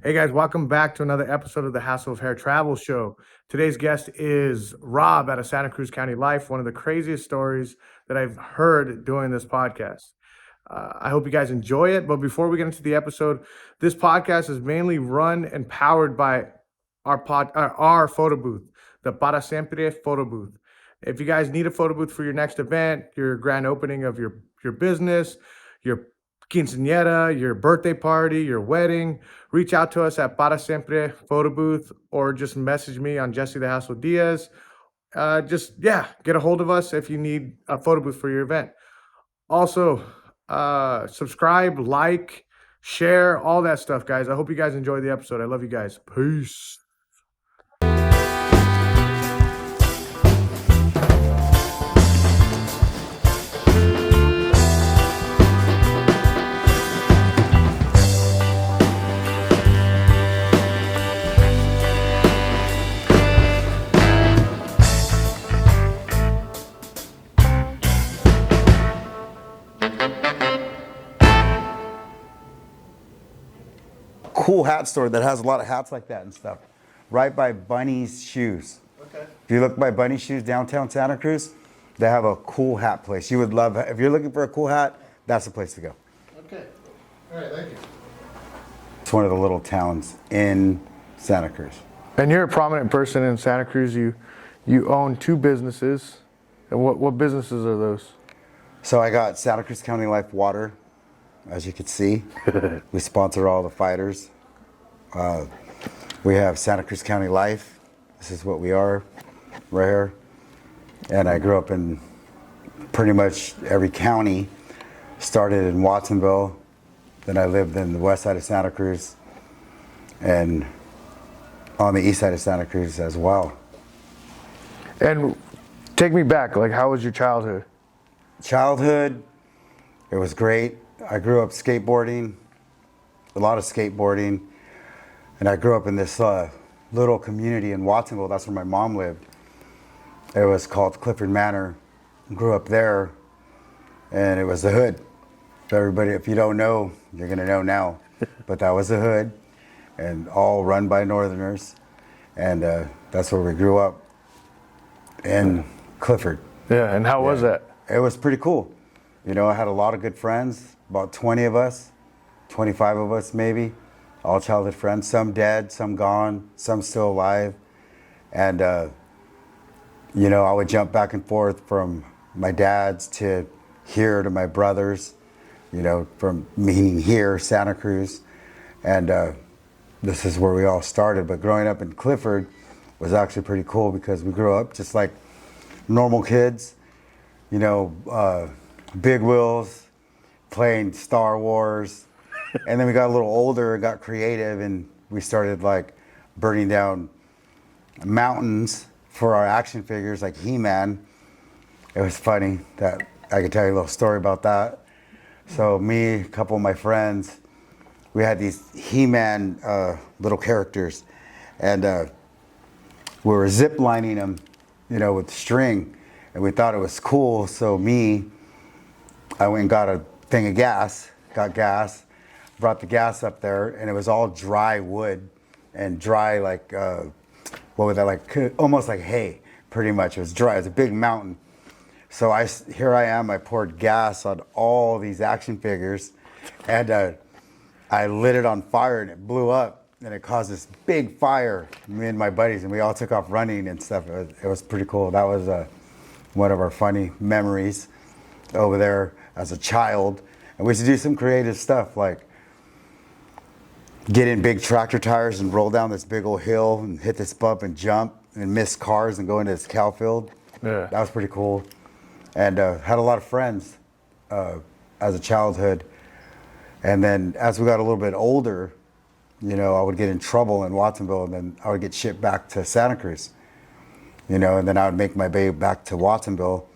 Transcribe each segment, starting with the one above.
Hey guys, welcome back to another episode of the Hassle of Hair Travel Show. Today's guest is Rob out of Santa Cruz County Life, one of the craziest stories that I've heard doing this podcast. I hope you guys enjoy it. But before we get into the episode, this podcast is mainly run and powered by our photo booth, the Para Siempre photo booth. If you guys need a photo booth for your next event, your grand opening of your business, your quinceañera, your birthday party, your wedding, reach out to us at Para Siempre photo booth or just message me on Jesse the Hassle Diaz. Get a hold of us if you need a photo booth for your event. Also, subscribe, like, share, all that stuff, guys. I hope you guys enjoy the episode. I love you guys. Peace. Cool hat store that has a lot of hats like that and stuff. Right by Bunny's Shoes. Okay. If you look by Bunny's Shoes downtown Santa Cruz, they have a cool hat place. You would love, if you're looking for a cool hat, that's the place to go. Okay. All right, thank you. It's one of the little towns in Santa Cruz. And you're a prominent person in Santa Cruz. You own two businesses. And what businesses are those? So I got Santa Cruz County Life Water, as you can see. We sponsor all the fighters. We have Santa Cruz County Life. This is what we are right here. And I grew up in pretty much every county. Started in Watsonville. Then I lived in the west side of Santa Cruz and on the east side of Santa Cruz as well. And take me back, like how was your childhood? Childhood, it was great. I grew up skateboarding, a lot of skateboarding. And I grew up in this little community in Watsonville. That's where my mom lived. It was called Clifford Manor. Grew up there, and it was the hood. So everybody, if you don't know, you're gonna know now. But that was the hood, and all run by Northerners. And that's where we grew up, in Clifford. Yeah, and how was that? It was pretty cool. You know, I had a lot of good friends, about 20 of us, 25 of us maybe. All childhood friends, some dead, some gone, some still alive. And, you know, I would jump back and forth from my dad's to here to my brother's, you know, from meaning here, Santa Cruz. And this is where we all started. But growing up in Clifford was actually pretty cool because we grew up just like normal kids, you know, big wheels, playing Star Wars. And then we got a little older, got creative, and we started like burning down mountains for our action figures like He-Man. It was funny that I could tell you a little story about that. So me, a couple of my friends, we had these He-Man little characters, and we were zip lining them, you know, with string, and we thought it was cool. So I went and got a thing of gas, got gas, brought the gas up there, and it was all dry wood and dry like what was that, like almost like hay, pretty much. It was dry. It was a big mountain. So here I am. I poured gas on all these action figures, and I lit it on fire, and it blew up, and it caused this big fire. Me and my buddies, and we all took off running and stuff. It was pretty cool. That was one of our funny memories over there as a child. And we used to do some creative stuff like get in big tractor tires and roll down this big old hill and hit this bump and jump and miss cars and go into this cow field. Yeah. That was pretty cool. And had a lot of friends as a childhood. And then as we got a little bit older, you know, I would get in trouble in Watsonville, and then I would get shipped back to Santa Cruz, you know, and then I would make my way back to Watsonville.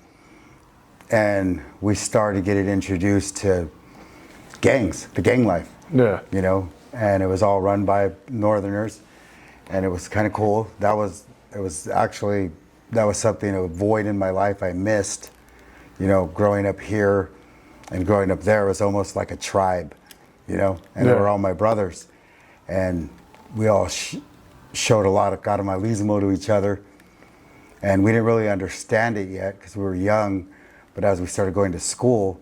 And we started getting introduced to gangs, the gang life. Yeah. You know, and it was all run by Northerners, and it was kind of cool. That was something, a void in my life I missed. You know, growing up here and growing up there was almost like a tribe, you know, and they were all my brothers. and we all showed a lot of catamalismo to each other. And we didn't really understand it yet because we were young. But as we started going to school,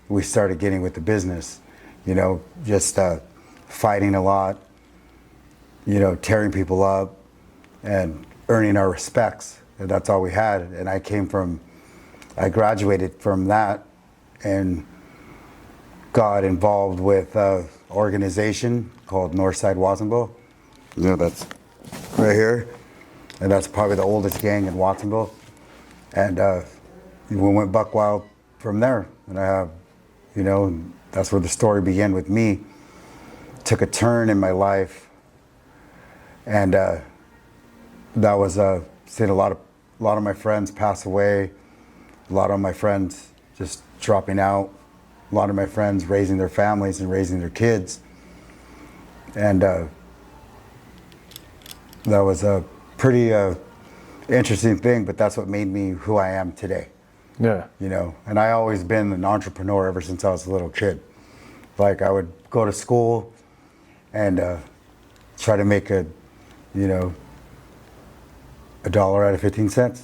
we started getting with the business, just fighting a lot, tearing people up and earning our respects. And that's all we had. And I graduated from that and got involved with an organization called Northside Watsonville. That's right here. And that's probably the oldest gang in Watsonville. And we went buck wild from there. And I have, that's where the story began with me. Took a turn in my life. And that was, seeing a lot of my friends pass away. A lot of my friends just dropping out. A lot of my friends raising their families and raising their kids. And that was a pretty interesting thing, but that's what made me who I am today. Yeah. And I always been an entrepreneur ever since I was a little kid. Like I would go to school and try to make $1 out of 15 cents,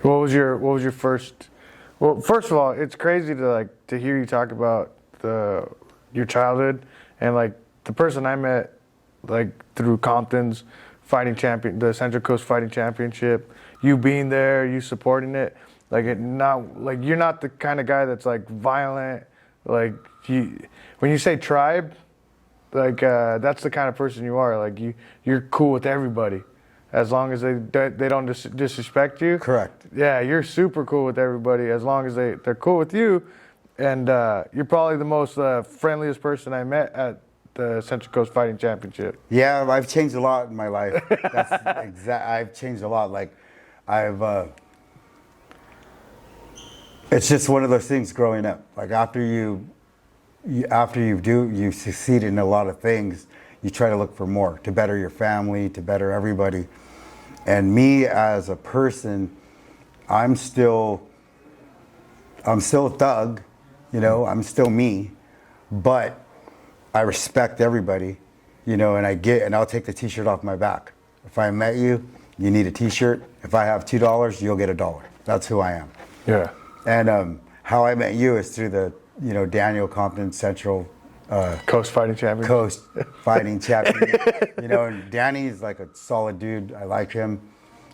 What was your first? Well, first of all, it's crazy to hear you talk about your childhood and the person I met through Compton's the Central Coast Fighting Championship. You being there, you supporting it, you're not the kind of guy that's violent. When you say tribe, that's the kind of person you are. You're cool with everybody. As long as they don't disrespect you. Correct. Yeah, you're super cool with everybody as long as they're cool with you. And you're probably the most friendliest person I met at the Central Coast Fighting Championship. Yeah, I've changed a lot in my life. I've changed a lot. It's just one of those things growing up. After you succeed in a lot of things, you try to look for more to better your family, to better everybody. And me as a person, I'm still a thug, I'm still me, but I respect everybody, and I'll take the t-shirt off my back. If I met you, you need a t-shirt. If I have $2, you'll get $1. That's who I am. Yeah. And how I met you is through the, Daniel Compton Central Coast Fighting Champion. Coast Fighting Champion. And Danny's a solid dude. I like him.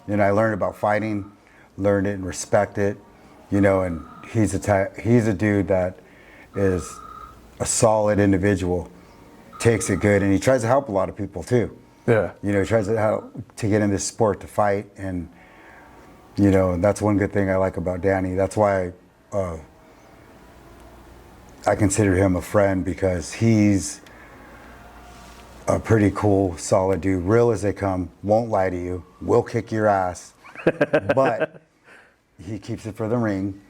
I learned about fighting, learned it and respect it. And he's a dude that is a solid individual, takes it good, and he tries to help a lot of people too. Yeah. He tries to help to get in this sport to fight, and that's one good thing I like about Danny. That's why I consider him a friend, because he's a pretty cool, solid dude. Real as they come, won't lie to you, will kick your ass, but he keeps it for the ring.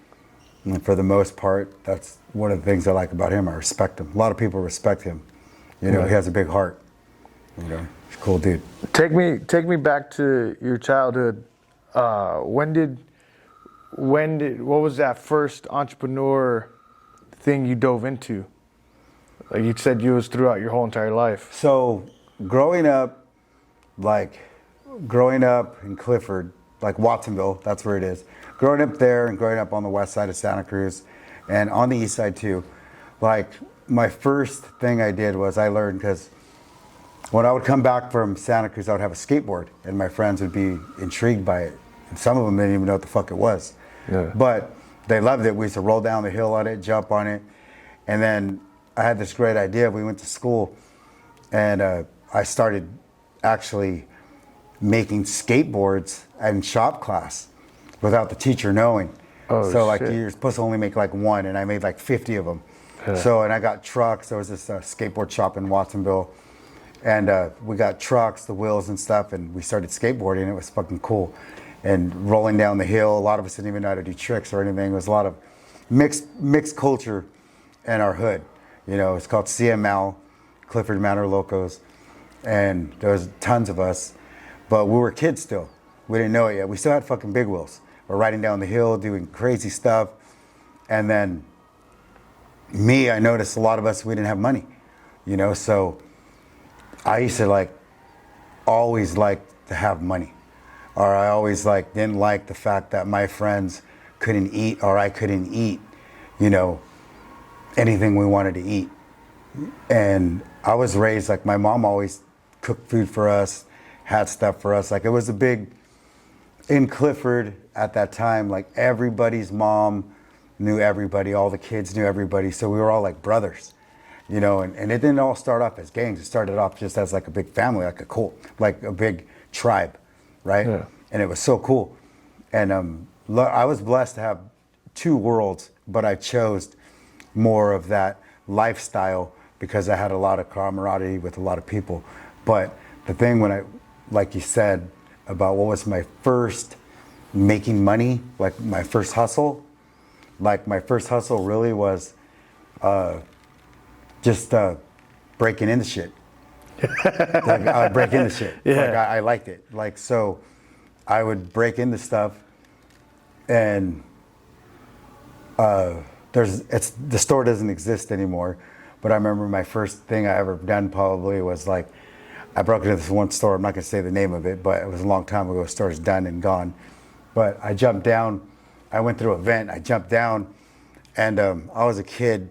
And for the most part, that's one of the things I like about him. I respect him. A lot of people respect him. He has a big heart. He's a cool dude. Take me back to your childhood. What was that first entrepreneur thing you dove into? You said you was throughout your whole entire life. So growing up in Clifford, Watsonville, that's where it is. Growing up there and growing up on the west side of Santa Cruz and on the east side too, my first thing I did was I learned, because when I would come back from Santa Cruz, I would have a skateboard and my friends would be intrigued by it. And some of them didn't even know what the fuck it was. Yeah. But they loved it. We used to roll down the hill on it, jump on it. And then I had this great idea. We went to school and I started actually making skateboards in shop class without the teacher knowing. Oh, so shit. you're supposed to only make one, and I made 50 of them. Yeah. So, and I got trucks. There was this skateboard shop in Watsonville, and we got trucks, the wheels and stuff, and we started skateboarding. It was fucking cool. And rolling down the hill, a lot of us didn't even know how to do tricks or anything. It was a lot of mixed culture in our hood. It's called CML, Clifford Manor Locos, and there was tons of us, but we were kids still. We didn't know it yet. We still had fucking big wheels. We're riding down the hill, doing crazy stuff, and then I noticed a lot of us, we didn't have money, so I used to like always like to have money, or I always like didn't like the fact that my friends couldn't eat or I couldn't eat, you know, anything we wanted to eat. And I was raised like my mom always cooked food for us, had stuff for us. Like it was a big, in Clifford at that time, like everybody's mom knew everybody, all the kids knew everybody. So we were all like brothers, you know, and it didn't all start off as gangs. It started off just as like a big family, like a cult, like a big tribe, right? Yeah. And it was so cool. And I was blessed to have two worlds, but I chose more of that lifestyle because I had a lot of camaraderie with a lot of people. But the thing when I, like you said, about what was my first making money, like my first hustle, really was just breaking into shit. Like I would break into shit. Yeah. Like I liked it. Like, so I would break into stuff and the store doesn't exist anymore, but I remember my first thing I ever done probably was like, I broke into this one store. I'm not gonna say the name of it, but it was a long time ago. The store's done and gone. But I jumped down. I went through a vent. I jumped down, and I was a kid,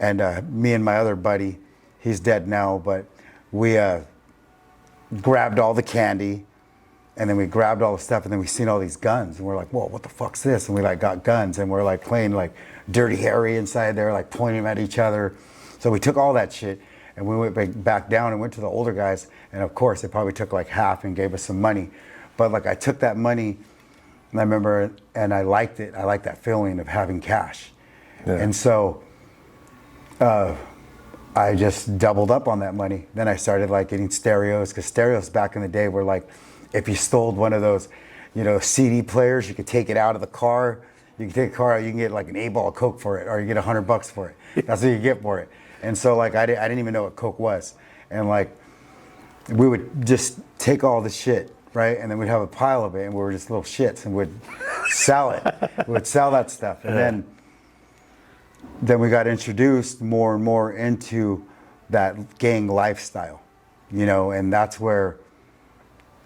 and me and my other buddy, he's dead now, but we grabbed all the candy, and then we grabbed all the stuff, and then we seen all these guns, and we're like, whoa, what the fuck's this? And we like got guns, and we're like playing like Dirty Harry inside there, like pointing them at each other. So we took all that shit, and we went back down and went to the older guys, and of course they probably took like half and gave us some money. But like I took that money, and I remember, and I liked it. I liked that feeling of having cash. Yeah. And so I just doubled up on that money. Then I started like getting stereos, because stereos back in the day were like, if you stole one of those, you know, CD players, you could take it out of the car. You can take a car out, you can get like an 8-ball of Coke for it, or you get $100 for it. That's what you get for it. And so like I didn't even know what Coke was. And like we would just take all the shit, right? And then we'd have a pile of it, and we were just little shits, and we'd sell it. We would sell that stuff. And then we got introduced more and more into that gang lifestyle, you know, and that's where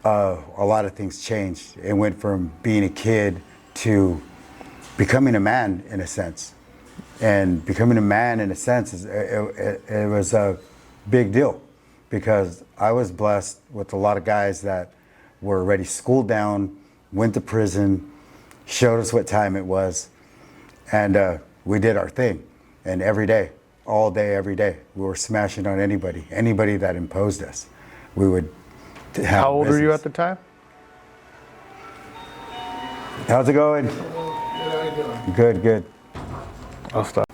a lot of things changed. It went from being a kid to becoming a man in a sense. And becoming a man in a sense, it was a big deal, because I was blessed with a lot of guys that were already schooled down, went to prison, showed us what time it was, and we did our thing. And every day, all day, every day, we were smashing on anybody that imposed us. We would have How old business. were you at the time? How's it going? Good, good. I'll stop.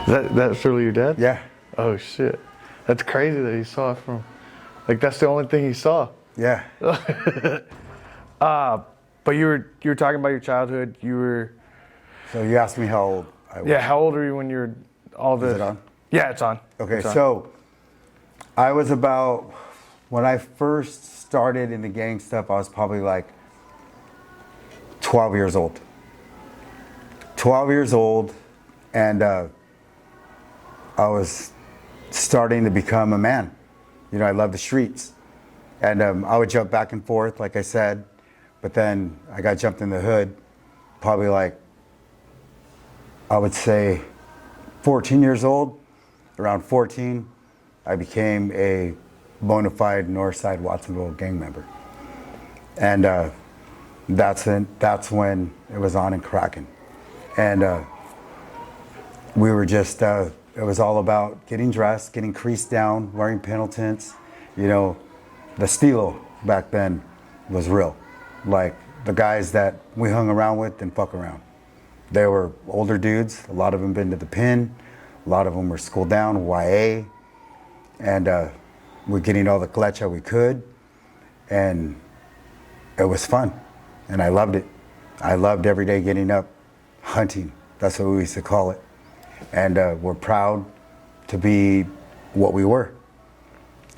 That's really your dad? Yeah. Oh shit. That's crazy that he saw it from, like that's the only thing he saw. Yeah. But you were talking about your childhood. You were. So you asked me how old I was. Yeah. How old were you when you're all this? Is it on? Yeah, it's on. Okay, It's on. so I was about, when I first started in the gang stuff, I was probably like 12 years old. 12 years old, and I was starting to become a man. You know, I love the streets. And I would jump back and forth, like I said, but then I got jumped in the hood, probably like, I would say 14 years old. Around 14, I became a bona fide Northside Watsonville gang member. And that's when it was on and cracking. And we were just, it was all about getting dressed, getting creased down, wearing Pendletons. You know, the stilo back then was real. Like the guys that we hung around with didn't fuck around. They were older dudes. A lot of them been to the pen. A lot of them were schooled down, YA. And we're getting all the klecha we could. And it was fun. And I loved it. I loved every day getting up, hunting. That's what we used to call it. And we're proud to be what we were.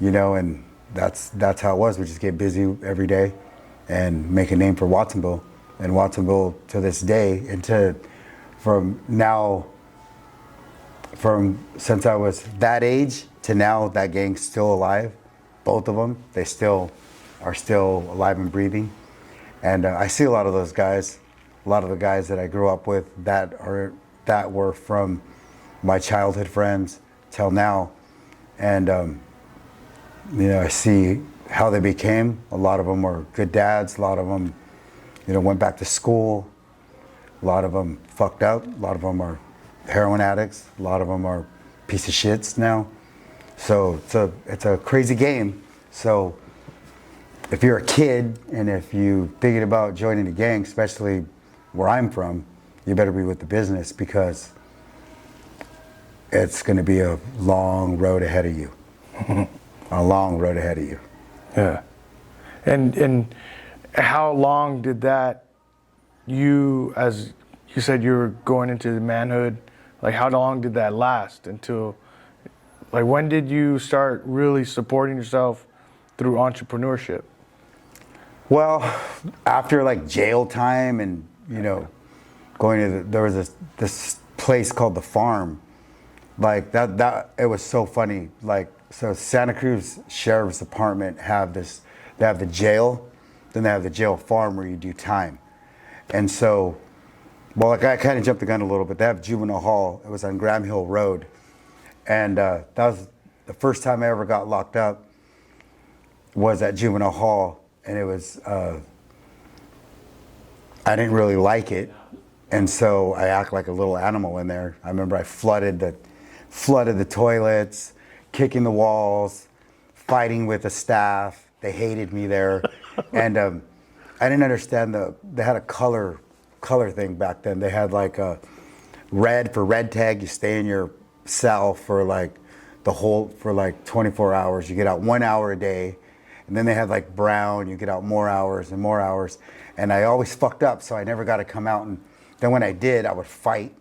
You know, and that's how it was. We just get busy every day and make a name for Watsonville. And Watsonville to this day, from now since I was that age to now, that gang's still alive. Both of them, they are still alive and breathing. And I see a lot of those guys, a lot of the guys that I grew up with that were from my childhood friends till now. And I see how they became. A lot of them are good dads. A lot of them, went back to school. A lot of them fucked up. A lot of them are heroin addicts. A lot of them are piece of shits now. So it's a crazy game. So if you're a kid and if you're thinking about joining a gang, especially where I'm from, you better be with the business, because it's going to be a long road ahead of you. A long road ahead of you. Yeah. And how long did that, as you said you were going into manhood, like how long did that last until, like when did you start really supporting yourself through entrepreneurship? Well, after like jail time and, going to there was this place called the Farm. Like that it was so funny. Like, so Santa Cruz Sheriff's Department they have the jail, then they have the jail farm where you do time. And so, well, like I kind of jumped the gun a little bit. They have juvenile hall. It was on Graham Hill Road. And that was the first time I ever got locked up, was at juvenile hall. And it was, I didn't really like it. And so I act like a little animal in there. I remember I flooded the toilets, kicking the walls, fighting with the staff. They hated me there. And I didn't understand they had a color thing back then. They had like a red for red tag. You stay in your cell for like 24 hours. You get out 1 hour a day. And then they had like brown, you get out more hours and more hours. And I always fucked up, so I never got to come out. And then when I did, I would fight,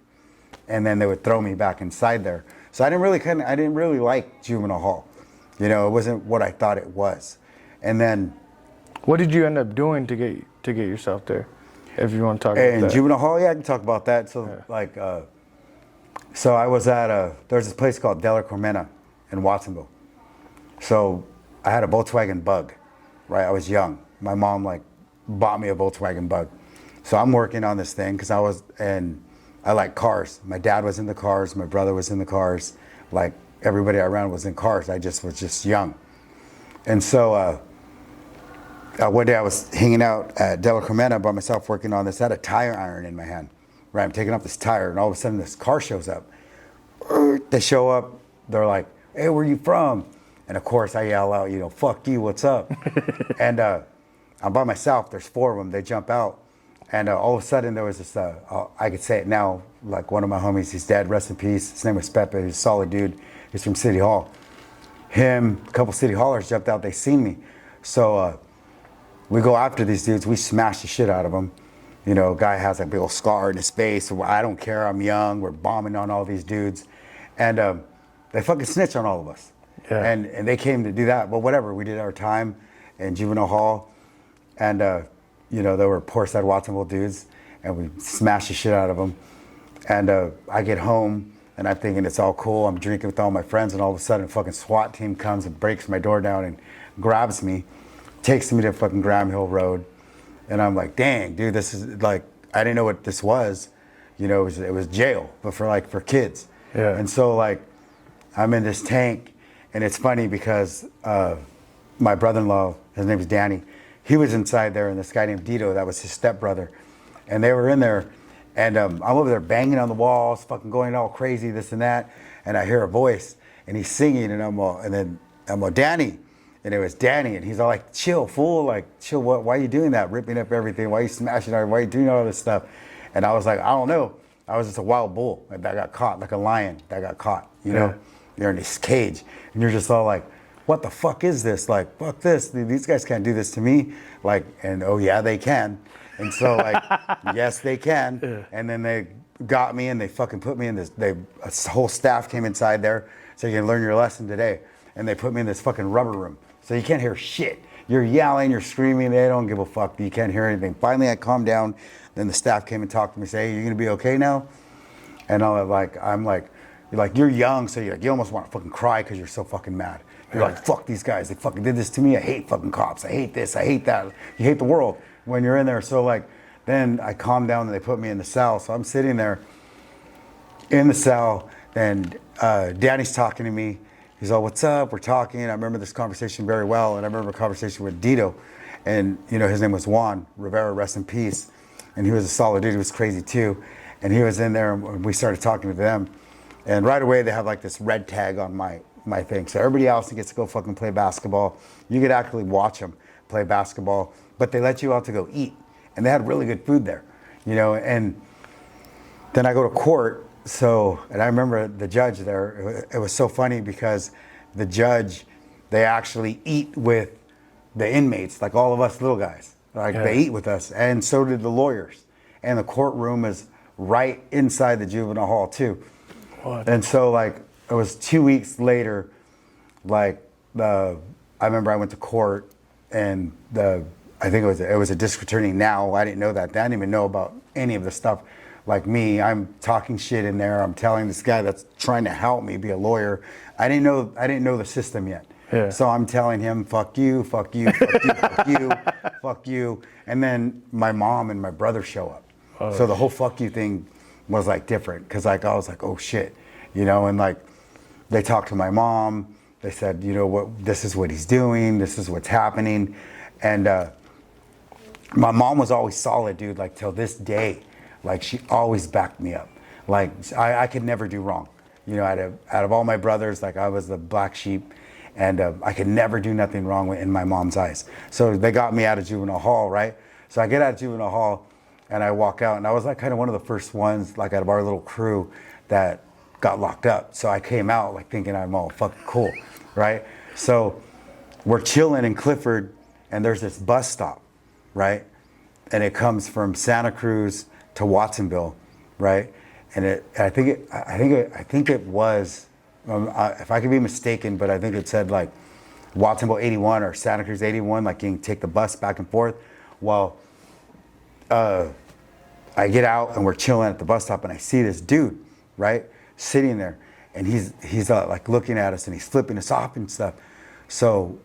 and then they would throw me back inside there. So I didn't really like juvenile hall. It wasn't what I thought it was. And then, what did you end up doing to get yourself there? If you want to talk about that. In juvenile hall, yeah, I can talk about that. So so I was at there's this place called De La Cormena in Watsonville. So I had a Volkswagen Bug, right? I was young. My mom bought me a Volkswagen Bug. So I'm working on this thing because I like cars. My dad was in the cars. My brother was in the cars. Like everybody around was in cars. I was just young. And so one day I was hanging out at De La Cormena by myself working on this. I had a tire iron in my hand. Right, I'm taking off this tire, and all of a sudden this car shows up. They show up. They're like, "Hey, where you from?" And of course I yell out, "Fuck you, what's up?" And I'm by myself. There's 4 of them. They jump out. And all of a sudden there was this, I could say it now, like one of my homies, he's dead, rest in peace. His name was Pepe, he's a solid dude. He's from City Hall. Him, a couple City Hallers jumped out, they seen me. So we go after these dudes, we smash the shit out of them. Guy has a big old scar in his face. I don't care, I'm young, we're bombing on all these dudes. And they fucking snitch on all of us. Yeah. And they came to do that, but whatever, we did our time in juvenile hall. And there were poor side Watsonville dudes, and we smashed the shit out of them. And I get home, and I'm thinking it's all cool. I'm drinking with all my friends, and all of a sudden a fucking SWAT team comes and breaks my door down and grabs me, takes me to fucking Graham Hill Road. And I'm like, dang, dude, this is like, I didn't know what this was. It was jail, but for kids. Yeah. And so I'm in this tank, and it's funny because my brother-in-law, his name is Danny, he was inside there, and this guy named Dito, that was his stepbrother. And they were in there, and I'm over there banging on the walls, fucking going all crazy, this and that. And I hear a voice, and he's singing, and I'm all, Danny. And it was Danny, and he's all like, chill, fool, chill, why are you doing that? Ripping up everything, why are you smashing everything, why are you doing all this stuff? And I was like, I don't know. I was just a wild bull that got caught, like a lion that got caught, You're in this cage, and you're just all like, what the fuck is this? Fuck this. These guys can't do this to me. And oh yeah, they can. And so yes, they can. Yeah. And then they got me and they fucking put me in this, a whole staff came inside there. So you can learn your lesson today. And they put me in this fucking rubber room. So you can't hear shit. You're yelling, you're screaming, they don't give a fuck. You can't hear anything. Finally I calmed down. Then the staff came and talked to me, say, hey, you gonna be okay now? And I'm like, you're young, so you almost want to fucking cry because you're so fucking mad. You're like, fuck these guys, they fucking did this to me. I hate fucking cops. I hate this. I hate that. You hate the world when you're in there. So like, then I calmed down and they put me in the cell. So I'm sitting there in the cell and Danny's talking to me. He's all, what's up? We're talking. I remember this conversation very well. And I remember a conversation with Dito. And, his name was Juan Rivera, rest in peace. And he was a solid dude. He was crazy too. And he was in there and we started talking to them. And right away, they have like this red tag on my thing. So everybody else gets to go fucking play basketball. You could actually watch them play basketball, but they let you out to go eat. And they had really good food there, and then I go to court. So, and I remember the judge there, it was so funny because the judge, they actually eat with the inmates, like all of us little guys. Like they eat with us, and so did the lawyers. And the courtroom is right inside the juvenile hall too. What? And so like, it was 2 weeks later, like I remember I went to court and I think it was a district attorney now. I didn't know that. I didn't even know about any of the stuff. Like me, I'm talking shit in there. I'm telling this guy that's trying to help me be a lawyer. I didn't know the system yet. Yeah. So I'm telling him, fuck you, fuck you, fuck you, fuck you, fuck you. And then my mom and my brother show up. Oh, so the whole fuck you thing was like different. Cause like, I was like, oh shit, and like they talked to my mom. They said, this is what he's doing. This is what's happening. And my mom was always solid, dude, like till this day. Like she always backed me up. Like I could never do wrong. Out of all my brothers, like I was the black sheep, and I could never do nothing wrong in my mom's eyes. So they got me out of juvenile hall, right? So I get out of juvenile hall and I walk out, and I was like kind of one of the first ones, like out of our little crew that got locked up. So I came out like thinking I'm all fucking cool, right? So we're chilling in Clifford and there's this bus stop, right? And it comes from Santa Cruz to Watsonville, right? And I think it was, if I could be mistaken, but I think it said like Watsonville 81 or Santa Cruz 81, like you can take the bus back and forth. Well, I get out and we're chilling at the bus stop and I see this dude, right, sitting there, and he's like looking at us and he's flipping us off and stuff. So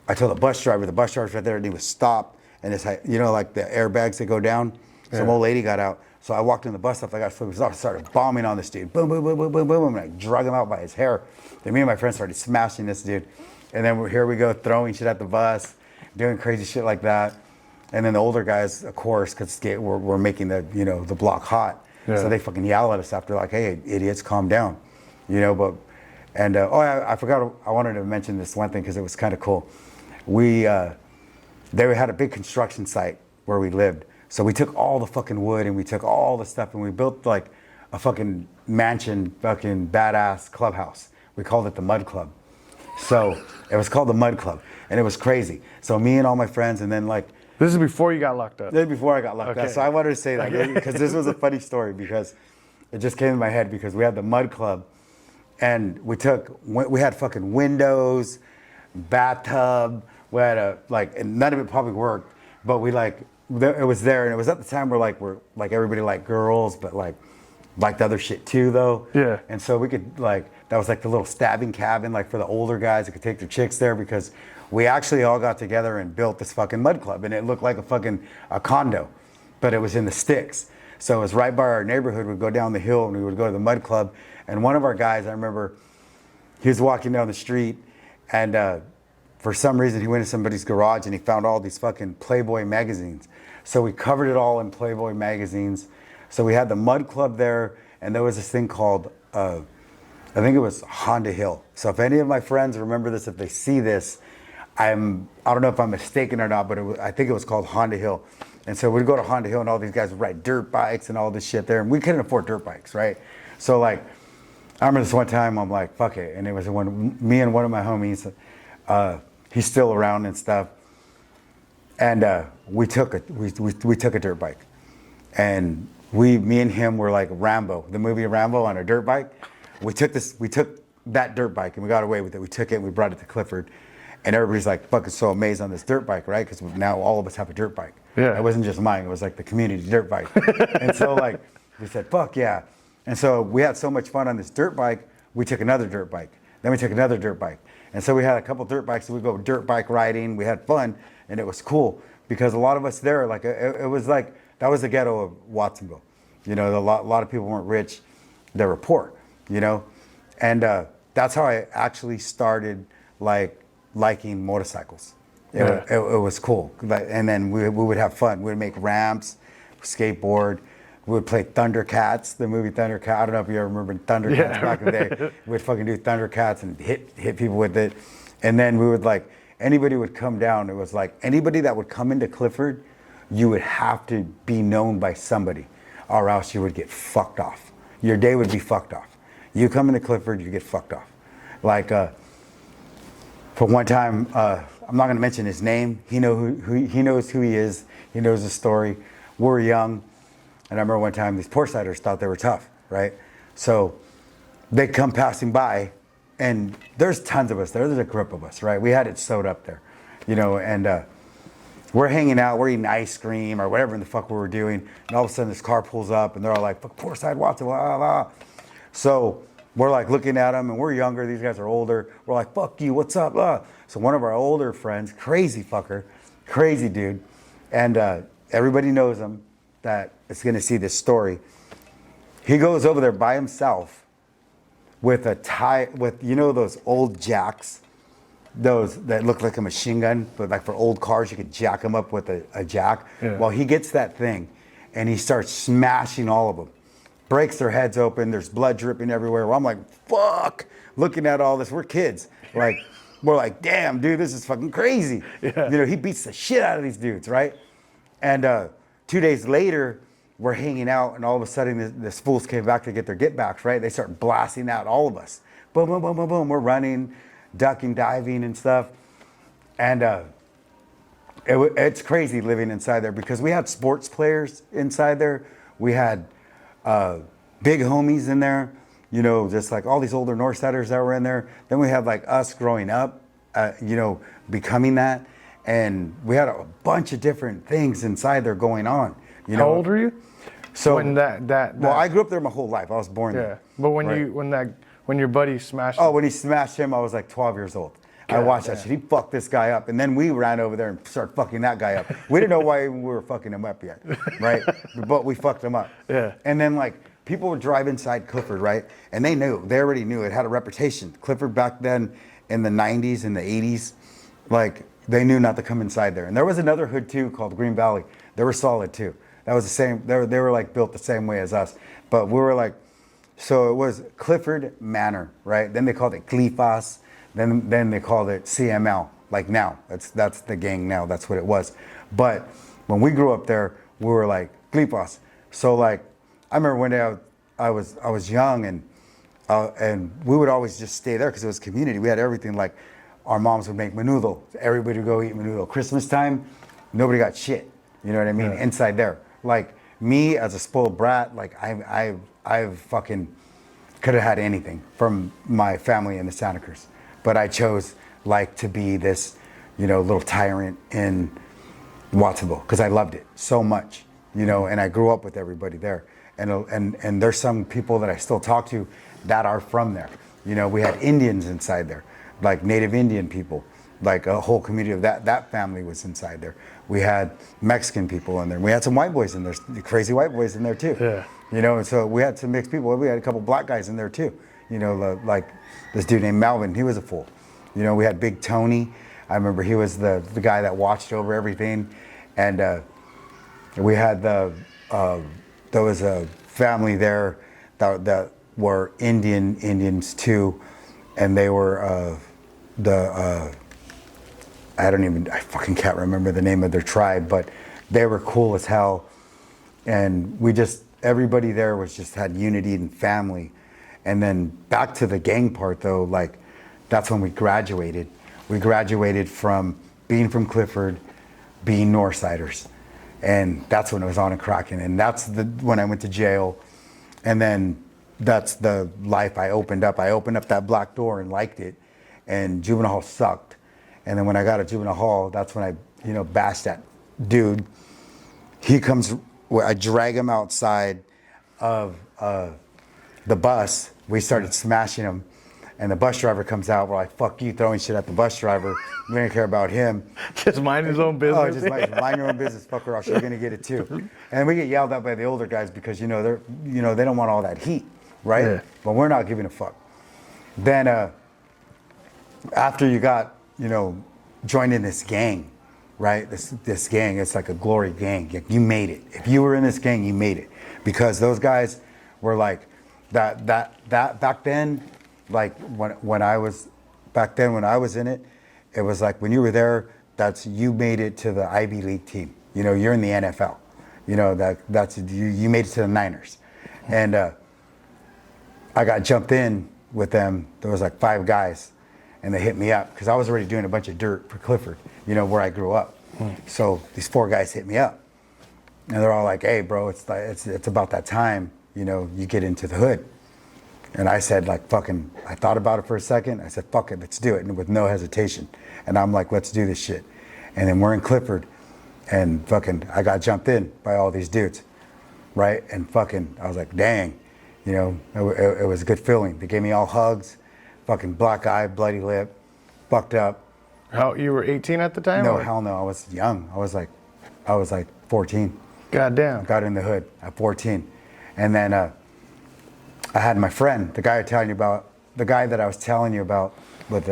I told the bus driver's right there, and he was stopped, and it's like, like the airbags that go down. Some old lady got out. So I walked in the bus stop, I got flipped us off, started bombing on this dude. Boom, boom, boom, boom, boom, boom, and I drug him out by his hair. Then me and my friends started smashing this dude. And then here we go, throwing shit at the bus, doing crazy shit like that. And then the older guys, of course, because we're making the block hot. Yeah. So they fucking yell at us after, like, hey, idiots, calm down. I forgot, I wanted to mention this one thing because it was kind of cool. They had a big construction site where we lived. So we took all the fucking wood and we took all the stuff and we built like a fucking mansion, fucking badass clubhouse. We called it the Mud Club. So it was called the Mud Club, and it was crazy. So me and all my friends, and then like, this is before you got locked up. This is before I got locked up. So I wanted to say that because this was a funny story, because it just came in my head, because we had the Mud Club and we had fucking windows, bathtub. We had and none of it probably worked, but it was there, and it was at the time where everybody liked girls, but liked other shit too though. Yeah. And so we could that was like the little stabbing cabin, like for the older guys that could take their chicks there, because we actually all got together and built this fucking Mud Club, and it looked like a condo, but it was in the sticks. So it was right by our neighborhood. We'd go down the hill and we would go to the Mud Club. And one of our guys, I remember, he was walking down the street, and for some reason he went to somebody's garage and he found all these fucking Playboy magazines. So we covered it all in Playboy magazines. So we had the Mud Club there, and there was this thing called, I think it was Honda Hill. So if any of my friends remember this, if they see this, I don't know if I'm mistaken or not, but I think it was called Honda Hill. And so we'd go to Honda Hill and all these guys would ride dirt bikes and all this shit there. And we couldn't afford dirt bikes, right? So I remember this one time, I'm like, fuck it. And it was when me and one of my homies, he's still around and stuff. And we took a dirt bike. And me and him were like Rambo, the movie Rambo, on a dirt bike. We took that dirt bike and we got away with it. We took it and we brought it to Clifford. And everybody's like fucking so amazed on this dirt bike, right? Because now all of us have a dirt bike. Yeah. It wasn't just mine. It was like the community dirt bike. And so we said, fuck yeah. And so we had so much fun on this dirt bike. we took another dirt bike. Then we took another dirt bike. And so we had a couple dirt bikes, and we go dirt bike riding. We had fun, and it was cool because a lot of us there, like it was like, that was the ghetto of Watsonville. You know, a lot of people weren't rich, they were poor, you know? And that's how I actually started like liking motorcycles. It was cool. And then we would have fun. We would make ramps, skateboard. We would play Thundercats, the movie Thundercats. I don't know if you ever remember Thundercats back in the day. We'd fucking do Thundercats and hit people with it. And then we would like, anybody would come down. It was like anybody that would come into Clifford, you would have to be known by somebody or else you would get fucked off. Your day would be fucked off. You come into Clifford, you get fucked off. Like, for one time, I'm not gonna mention his name. He knows who he is. He knows the story. We're young. And I remember one time these Portsiders thought they were tough, right? So they come passing by, and there's tons of us there. There's a group of us, right? We had it sewed up there, you know, and we're hanging out, we're eating ice cream or whatever in the fuck we were doing. And all of a sudden this car pulls up, and they're all like, fuck Portside, Watson, blah, blah. So we're like looking at them, and we're younger, these guys are older. We're like, fuck you, what's up? So one of our older friends, crazy fucker, crazy dude, and everybody knows him that is gonna see this story. He goes over there by himself with you know those old jacks, those that look like a machine gun, but like for old cars, you could jack them up with a jack. Yeah. Well, he gets that thing, and he starts smashing all of them. Breaks their heads open, there's blood dripping everywhere. Well, I'm like, fuck, looking at all this, we're kids. Like, we're like, damn, dude, this is fucking crazy. Yeah. You know, he beats the shit out of these dudes, right? And 2 days later, we're hanging out, and all of a sudden, the fools came back to get their get-backs, right? They start blasting out all of us. Boom, boom, boom, boom, boom. We're running, ducking, diving, and stuff. And it's crazy living inside there because we had sports players inside there. We had big homies in there, you know, just like all these older Northsiders that were in there. Then we had like us growing up, you know, becoming that. And we had a bunch of different things inside there going on. You know? How old were you? So when that well, I grew up there my whole life. I was born there. But when your buddy smashed when he smashed him, I was like 12 years old. God, I watched that shit. He fucked this guy up, and then we ran over there and started fucking that guy up. We didn't know why we were fucking him up yet, right? But we fucked him up. Yeah. And then like people would drive inside Clifford, right? And they already knew it had a reputation. Clifford back then in the 90s and the 80s, like they knew not to come inside there. And there was another hood too called Green Valley. They were solid too. That was the same. They were like built the same way as us. But we were like, so it was Clifford Manor, right? Then they called it Clifas. Then they called it CML. Like now, that's the gang now. That's what it was. But when we grew up there, we were like Clifas. So like, I remember one day I was young and we would always just stay there because it was community. We had everything. Like our moms would make menudo. Everybody would go eat menudo. Christmas time, nobody got shit. You know what I mean? Yeah. Inside there. Like me as a spoiled brat, like I fucking could have had anything from my family in the Santa Cruz. But I chose like to be this, you know, little tyrant in Watsonville because I loved it so much, you know, and I grew up with everybody there. And there's some people that I still talk to that are from there. You know, we had Indians inside there, like Native Indian people, like a whole community of that family was inside there. We had Mexican people in there. We had some white boys in there, crazy white boys in there too. Yeah. You know, and so we had some mixed people. We had a couple black guys in there too. You know, like this dude named Melvin, he was a fool. You know, we had Big Tony. I remember he was the guy that watched over everything. And we had there was a family there that were Indians too. And they were I fucking can't remember the name of their tribe, but they were cool as hell. And everybody there had unity and family. And then back to the gang part though, like that's when we graduated. We graduated from being from Clifford, being Northsiders. And that's when it was on and cracking. And that's when I went to jail. And then that's the life I opened up. I opened up that black door and liked it. And juvenile hall sucked. And then when I got to juvenile hall, that's when I, you know, bashed that dude. He comes, I drag him outside of the bus. We started smashing them. And the bus driver comes out. We're like, fuck you, throwing shit at the bus driver. We didn't care about him. Just mind his own business. Oh, just mind your own business, fucker, or else you're gonna get it too. And we get yelled at by the older guys because they don't want all that heat, right? Yeah. But we're not giving a fuck. Then after you got joined in this gang, right? This gang, it's like a glory gang. You made it. If you were in this gang, you made it, because those guys were like that back then. Like when I was in it, it was like when you were there, you made it to the Ivy League team. You're in the NFL. That's you made it to the Niners. And I got jumped in with them. There was like 5 guys, and they hit me up because I was already doing a bunch of dirt for Clifford, where I grew up. So these 4 guys hit me up, and they're all like, "Hey, bro, it's about that time. You get into the hood." And I said, like, fucking, I thought about it for a second. I said, fuck it, let's do it. And with no hesitation. And I'm like, let's do this shit. And then we're in Clifford, and fucking, I got jumped in by all these dudes, right? And fucking, I was like, dang, it was a good feeling. They gave me all hugs, fucking black eye, bloody lip, fucked up. How, you were 18 at the time? No, hell no, I was young. I was like 14. Goddamn. Got in the hood at 14. And then, I had my friend, the guy that I was telling you about with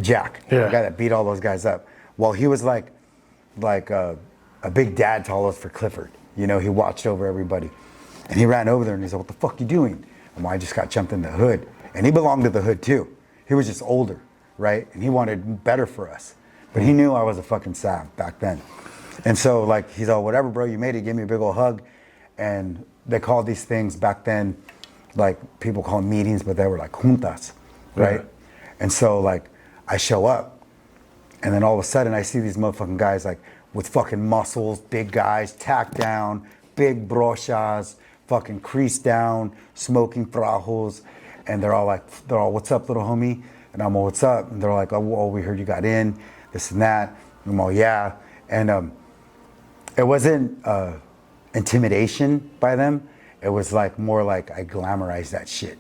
Jack, the guy that beat all those guys up. Well, he was like a big dad to all us for Clifford. He watched over everybody. And he ran over there and he said, "What the fuck you doing?" And I just got jumped in the hood. And he belonged to the hood too. He was just older, right? And he wanted better for us. But he knew I was a fucking sav back then. And so he's all, "Whatever, bro, you made it." Gave me a big old hug. And they called these things back then, like people call them meetings, but they were like juntas, right? Yeah. And so I show up, and then all of a sudden I see these motherfucking guys with fucking muscles, big guys, tacked down, big brochas, fucking creased down, smoking trajos, and they're all, "What's up, little homie?" And I'm all, "What's up?" And they're like, "Oh, we heard you got in, this and that." And I'm all, "Yeah." And it wasn't intimidation by them. It was more like I glamorized that shit.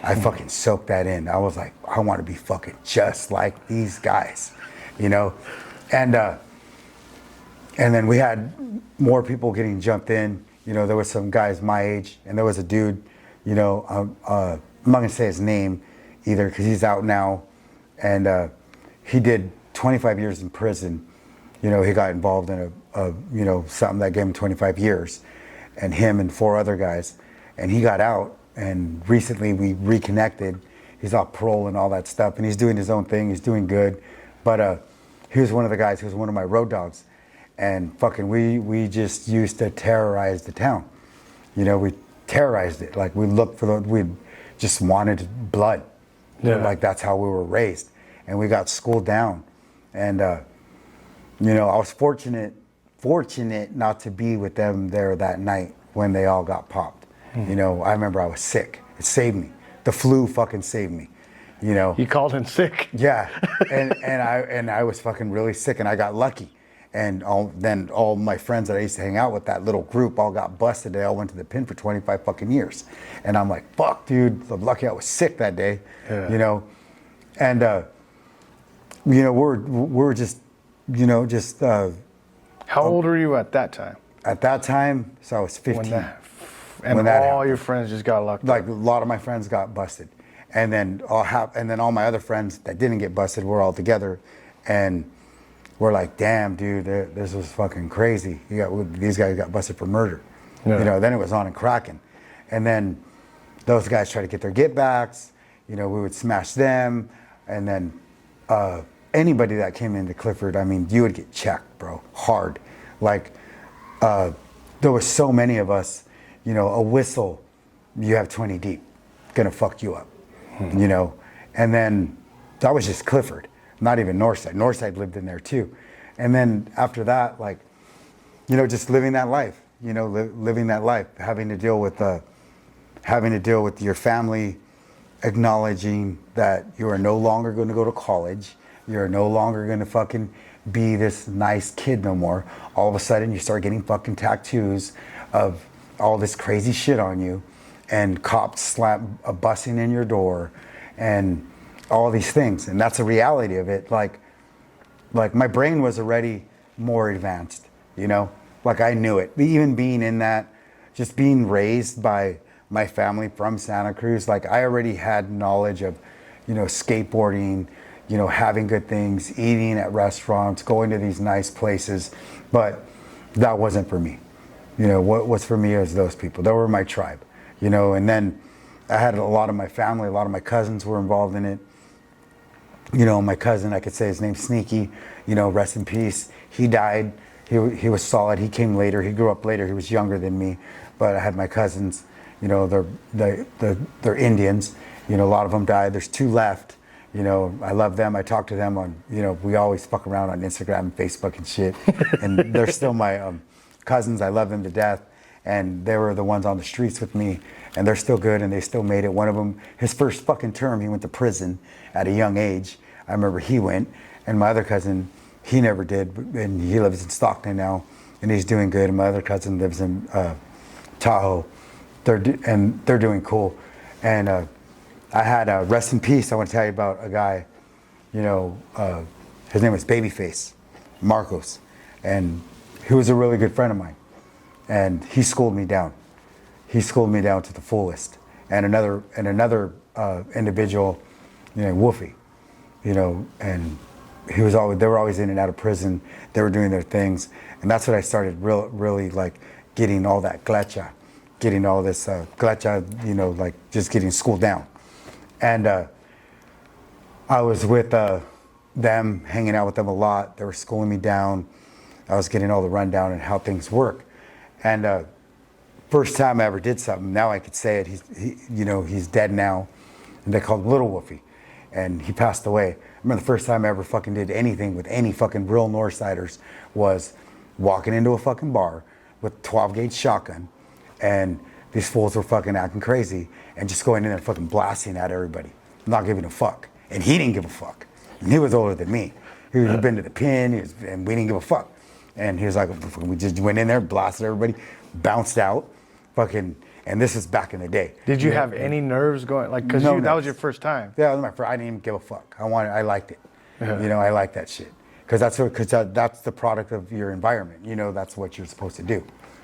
I fucking soaked that in. I was like, I want to be fucking just like these guys, And then we had more people getting jumped in. There was some guys my age, and there was a dude, I'm not gonna say his name either because he's out now, and he did 25 years in prison. He got involved in a something that gave him 25 years. And him and 4 other guys, and he got out, and recently we reconnected. He's off parole and all that stuff, and he's doing his own thing. He's doing good, but he was one of the guys who was one of my road dogs, and fucking we just used to terrorize the town. We terrorized it. We just wanted blood. That's how we were raised, and we got schooled down, and I was fortunate not to be with them there that night when they all got popped. I remember I was sick. It saved me. The flu fucking saved me. You called in sick. Yeah, and I was fucking really sick, and I got lucky. And all my friends that I used to hang out with, that little group, all got busted. They all went to the pen for 25 fucking years. And I'm like, fuck, dude. I'm lucky I was sick that day. Yeah. And we're just How old were you at that time? At that time, so I was 15. All happened. your friends just got locked A up. lot of my friends got busted, and then all my other friends that didn't get busted were all together, and we're like, damn, dude, this was fucking crazy. These guys got busted for murder. Yeah. Then it was on and cracking, and then those guys tried to get their get backs. We would smash them, and then anybody that came into Clifford, you would get checked, bro, hard. There were so many of us, a whistle, you have 20 deep, gonna fuck you up, And then that was just Clifford, not even Northside. Northside lived in there too. And then after that, just living that life, living that life, having to deal with your family, acknowledging that you are no longer going to go to college. You're no longer going to fucking be this nice kid no more. All of a sudden you start getting fucking tattoos of all this crazy shit on you. and cops busing in your door and all these things. And that's the reality of it. Like my brain was already more advanced, you know, like I knew it. Even being in that, just being raised by my family from Santa Cruz, like I already had knowledge of, you know, skateboarding, you know, having good things, eating at restaurants, going to these nice places. But that wasn't for me. You know, what was for me is those people. They were my tribe, you know. And then I had a lot of my family, a lot of my cousins were involved in it. You know, my cousin, I could say his name's Sneaky, you know, rest in peace. He died. He was solid. He came later. He grew up later. He was younger than me. But I had my cousins, you know, they're Indians. You know, a lot of them died. There's 2 left. You know, I love them. I talk to them on, you know, we always fuck around on Instagram and Facebook and shit. And they're still my cousins. I love them to death. And they were the ones on the streets with me. And they're still good and they still made it. One of them, his first fucking term, he went to prison at a young age. I remember he went. And my other cousin, he never did. And he lives in Stockton now. And he's doing good. And my other cousin lives in Tahoe. They're doing cool. And I had rest in peace. I want to tell you about a guy, you know, his name was Babyface, Marcos. And he was a really good friend of mine. And he schooled me down. He schooled me down to the fullest. And another individual, you know, Wolfie, you know, and they were always in and out of prison. They were doing their things. And that's when I started really like getting all that glecha, getting all this glecha, you know, like just getting schooled down. And I was with them, hanging out with them a lot. They were schooling me down. I was getting all the rundown and how things work. And first time I ever did something, now I could say it, he's dead now. And they called him Little Wolfie. And he passed away. I remember the first time I ever fucking did anything with any fucking real Northsiders was walking into a fucking bar with 12-gauge shotgun. And these fools were fucking acting crazy and just going in there and fucking blasting at everybody, not giving a fuck. And he didn't give a fuck. And he was older than me. He'd been to the pen, and we didn't give a fuck. And he was like, we just went in there, blasted everybody, bounced out, fucking, and this is back in the day. Did you have any nerves going, like, because that was your first time? Yeah, that was my first. I didn't even give a fuck. I liked it. You know, I liked that shit. Because that's the product of your environment. You know, that's what you're supposed to do.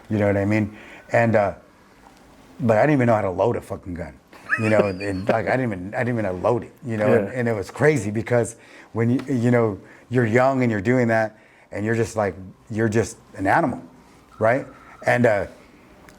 You know what I mean? And but I didn't even know how to load a fucking gun. You know, and like I didn't even know how to load it. You know, Yeah. and it was crazy because when you're young and you're doing that, and you're just an animal, right? And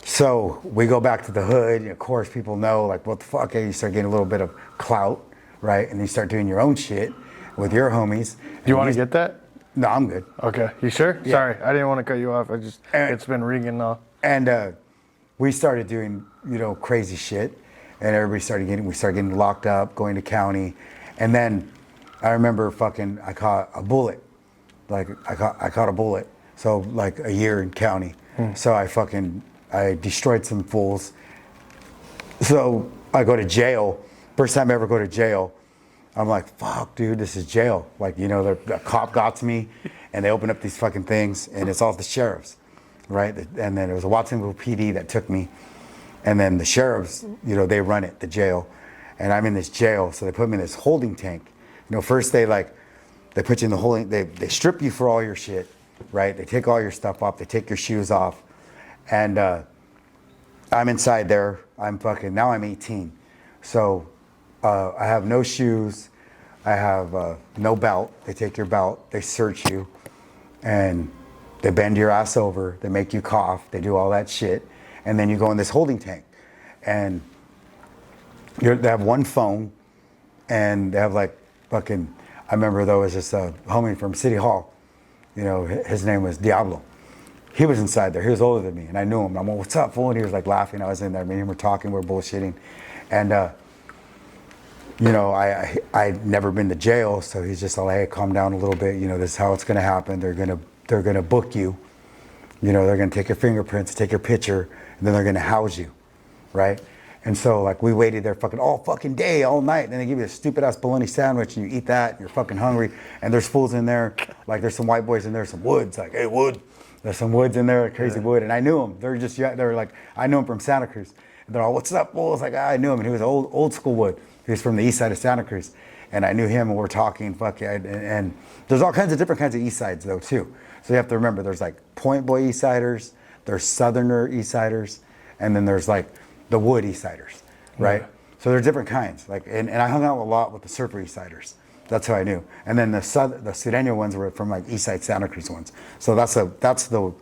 so we go back to the hood, and of course people know, like, what the fuck, you start getting a little bit of clout, right? And you start doing your own shit with your homies. Do you want to get that? No, I'm good. Okay, you sure? Yeah. Sorry, I didn't want to cut you off. It's been ringing now. And we started doing, you know, crazy shit, and we started getting locked up, going to county. And then I remember I caught a bullet. Like I caught a bullet. So like a year in county. So I destroyed some fools. So I go to jail. First time I ever go to jail. I'm like, fuck, dude, this is jail. Like, you know, the cop got to me, and they open up these fucking things, and it's all the sheriffs, right? And then it was a Watsonville PD that took me, and then the sheriffs, you know, they run it, the jail, and I'm in this jail, so they put me in this holding tank. You know, first they put you in the holding, they strip you for all your shit, right? They take all your stuff off, they take your shoes off, and I'm inside there. Now I'm 18, so. I have no shoes, I have no belt. They take your belt, they search you, and they bend your ass over, they make you cough, they do all that shit, and then you go in this holding tank. And they have one phone, and they have like fucking, I remember there was this homie from City Hall, you know, his name was Diablo. He was inside there, he was older than me, and I knew him. I'm like, what's up, fool? And he was like laughing, I was in there, me and him were talking, we were bullshitting, and you know, I'd never been to jail, so he's just like, hey, calm down a little bit. You know, this is how it's gonna happen. They're gonna book you. You know, they're gonna take your fingerprints, take your picture, and then they're gonna house you, right? And so like we waited there all fucking day, all night. And then they give you a stupid ass bologna sandwich, and you eat that, and you're fucking hungry. And there's fools in there, like there's some white boys in there, some Woods, like, hey, Wood. There's some Woods in there, crazy Wood, and I knew them. They're like, I knew them from Santa Cruz. And they're all, what's up, fool? It's like, I knew him, and he was old school Wood. He was from the east side of Santa Cruz. And I knew him, and we're talking, and there's all kinds of different kinds of east sides, though, too. So you have to remember, there's like Point Boy east siders, there's Southerner east siders, and then there's like the Wood east siders, right? Yeah. So there's different kinds. Like, and I hung out a lot with the Surfer east siders. That's who I knew. And then the Sureño ones were from like east side Santa Cruz ones. So that's the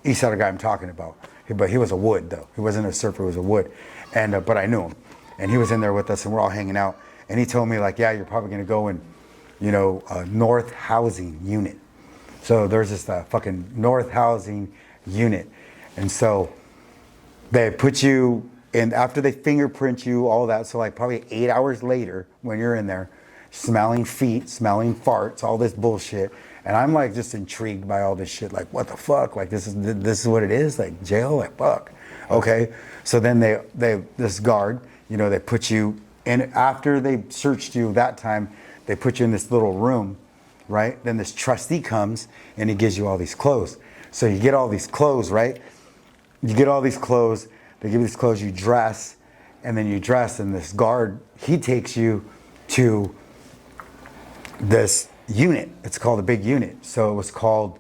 east sider guy I'm talking about. But he was a Wood, though. He wasn't a Surfer, he was a Wood. And but I knew him. And he was in there with us, and we're all hanging out. And he told me, like, yeah, you're probably going to go in, North Housing Unit. So there's this fucking North Housing Unit. And so they put you in, after they fingerprint you, all that. So like probably 8 hours later, when you're in there, smelling feet, smelling farts, all this bullshit. And I'm like just intrigued by all this shit. Like, what the fuck? Like, this is what it is? Like, jail? Like, fuck. Okay. So then this guard, they put you in. After they searched you that time, they put you in this little room, right? Then this trustee comes and he gives you all these clothes. So you get all these clothes, right? You get all these clothes. They give you these clothes. You dress, and then you dress. And this guard, he takes you to this unit. It's called a big unit. So it was called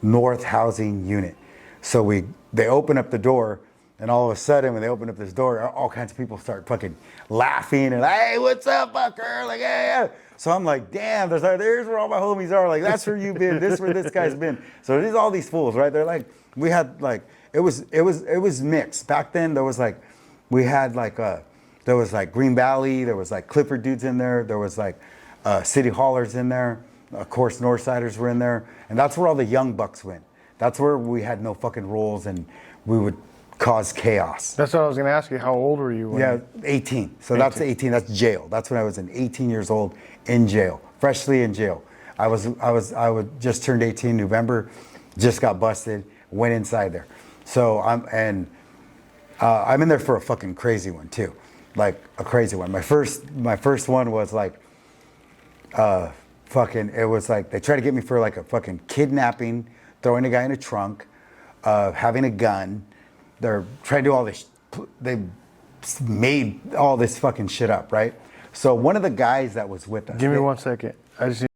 North Housing Unit. So they open up the door. And all of a sudden, when they open up this door, all kinds of people start fucking laughing and like, hey, what's up, fucker? Like, yeah. So I'm like, damn, there's where all my homies are. Like, that's where you've been. This is where this guy's been. So there's all these fools, right? They're like, we had like, it was mixed. Back then, there was like, there was like Green Valley, there was like Clifford dudes in there, there was like City Haulers in there. Of course, Northsiders were in there. And that's where all the young bucks went. That's where we had no fucking rules and we would cause chaos. That's what I was going to ask you. How old were you? Yeah, 18. So 18. That's 18. That's jail. That's when I was 18 years old in jail, freshly in jail. I would just turned 18 in November, just got busted, went inside there. So I'm in there for a fucking crazy one too, like a crazy one. My first one was like, it was like they tried to get me for like a fucking kidnapping, throwing a guy in a trunk, having a gun. They're trying to do all this. They made all this fucking shit up, right? So one of the guys that was with us. Give me 1 second. I just.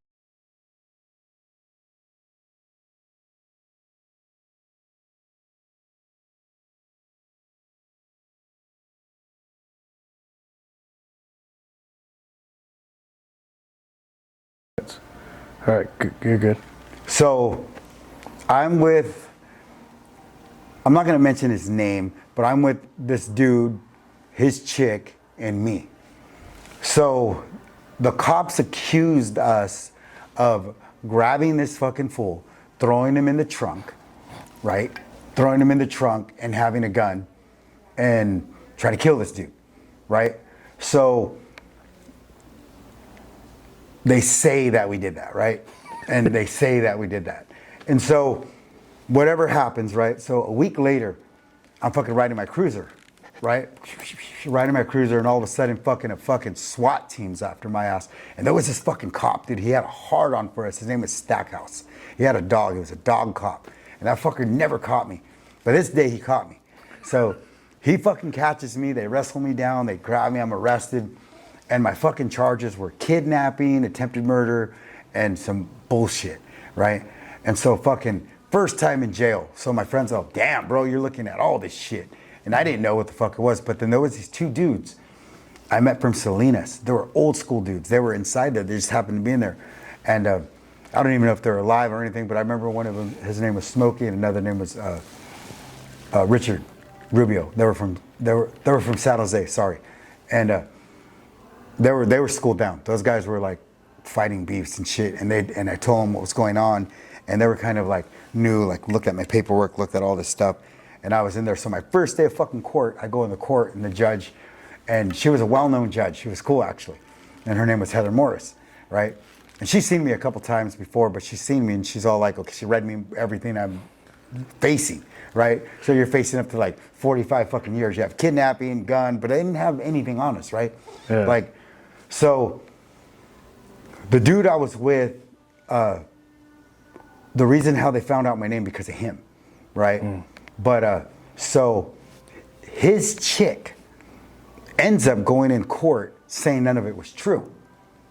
All right, you're good. So I'm not going to mention his name, but I'm with this dude, his chick, and me. So the cops accused us of grabbing this fucking fool, throwing him in the trunk, right? Throwing him in the trunk and having a gun and trying to kill this dude, right? So they say that we did that, right? And they say that we did that. And so whatever happens, right? So a week later, I'm fucking riding my cruiser, right? Riding my cruiser, and all of a sudden a fucking SWAT team's after my ass. And there was this fucking cop, dude. He had a hard on for us. His name was Stackhouse. He had a dog. He was a dog cop. And that fucker never caught me. But this day he caught me. So he fucking catches me. They wrestle me down. They grab me. I'm arrested. And my fucking charges were kidnapping, attempted murder, and some bullshit, right? And so fucking first time in jail. So my friends are like, damn, bro, you're looking at all this shit. And I didn't know what the fuck it was. But then there was these two dudes I met from Salinas. They were old school dudes. They were inside there. They just happened to be in there. And I don't even know if they're alive or anything, but I remember one of them, his name was Smokey, and another name was Richard Rubio. They were from San Jose, sorry. And they were schooled down. Those guys were like fighting beefs and shit. And I told them what was going on. And they were kind of like looked at my paperwork, looked at all this stuff. And I was in there. So my first day of fucking court, I go in the court, and the judge, and she was a well-known judge. She was cool, actually. And her name was Heather Morris, right? And she's seen me a couple times before, but she's seen me and she's all like, okay, she read me everything I'm facing, right? So you're facing up to like 45 fucking years. You have kidnapping, gun, but I didn't have anything on us, right? Yeah. Like, so the dude I was with, the reason how they found out my name because of him, right? Mm. But so his chick ends up going in court saying none of it was true,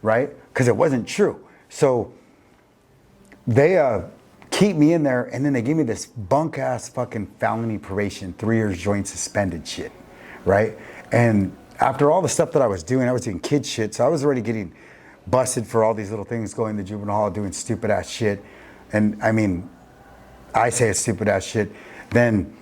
right? Because it wasn't true. So they keep me in there, and then they give me this bunk ass fucking felony probation, 3 years joint suspended shit, right? And after all the stuff that I was doing kid shit, so I was already getting busted for all these little things, going to juvenile hall, doing stupid ass shit. And I mean, I say it's stupid ass shit. Then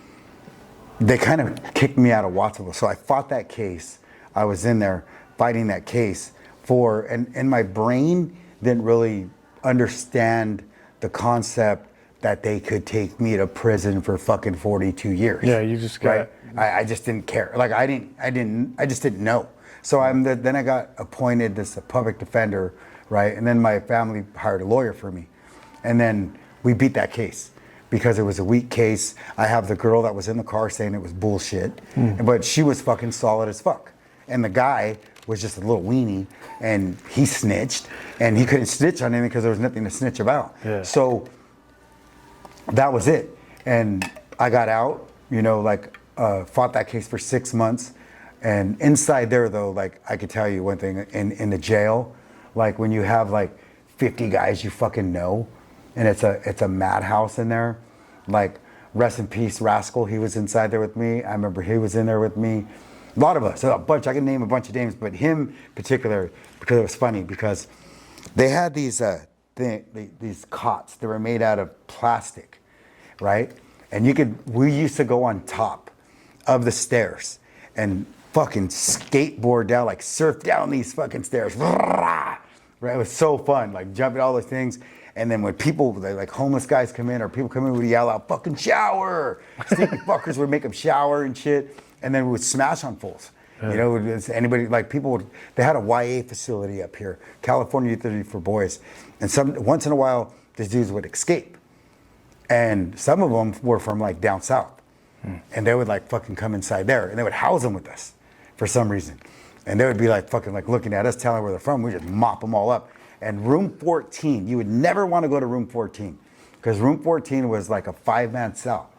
they kind of kicked me out of Watsonville. So I fought that case. I was in there fighting that case and my brain didn't really understand the concept that they could take me to prison for fucking 42 years. Yeah, you just got... Right? I just didn't care. Like I just didn't know. So then I got appointed as a public defender, right? And then my family hired a lawyer for me. And then we beat that case because it was a weak case. I have the girl that was in the car saying it was bullshit, but she was fucking solid as fuck. And the guy was just a little weenie, and he snitched, and he couldn't snitch on anything because there was nothing to snitch about. Yeah. So that was it. And I got out, fought that case for 6 months. And inside there, though, like, I could tell you one thing, in the jail, like when you have like 50 guys you fucking know, and it's a madhouse in there, like, rest in peace, Rascal, he was inside there with me. I remember he was in there with me. A lot of us, a bunch, I can name a bunch of names, but him in particular, because it was funny, because they had these cots that were made out of plastic, right? And we used to go on top of the stairs and fucking skateboard down, like surf down these fucking stairs. Right? It was so fun, like jumping all those things. And then when people, like homeless guys come in or people come in, we'd yell out, fucking shower. Sneaky fuckers would make them shower and shit. And then we would smash on fools. Anybody, like they had a YA facility up here, California Youth Authority for Boys. And once in a while, these dudes would escape. And some of them were from like down south. And they would like fucking come inside there and they would house them with us for some reason. And they would be like fucking like looking at us, telling where they're from. We just mop them all up. And room 14, you would never want to go to room 14 because room 14 was like a 5-man cell,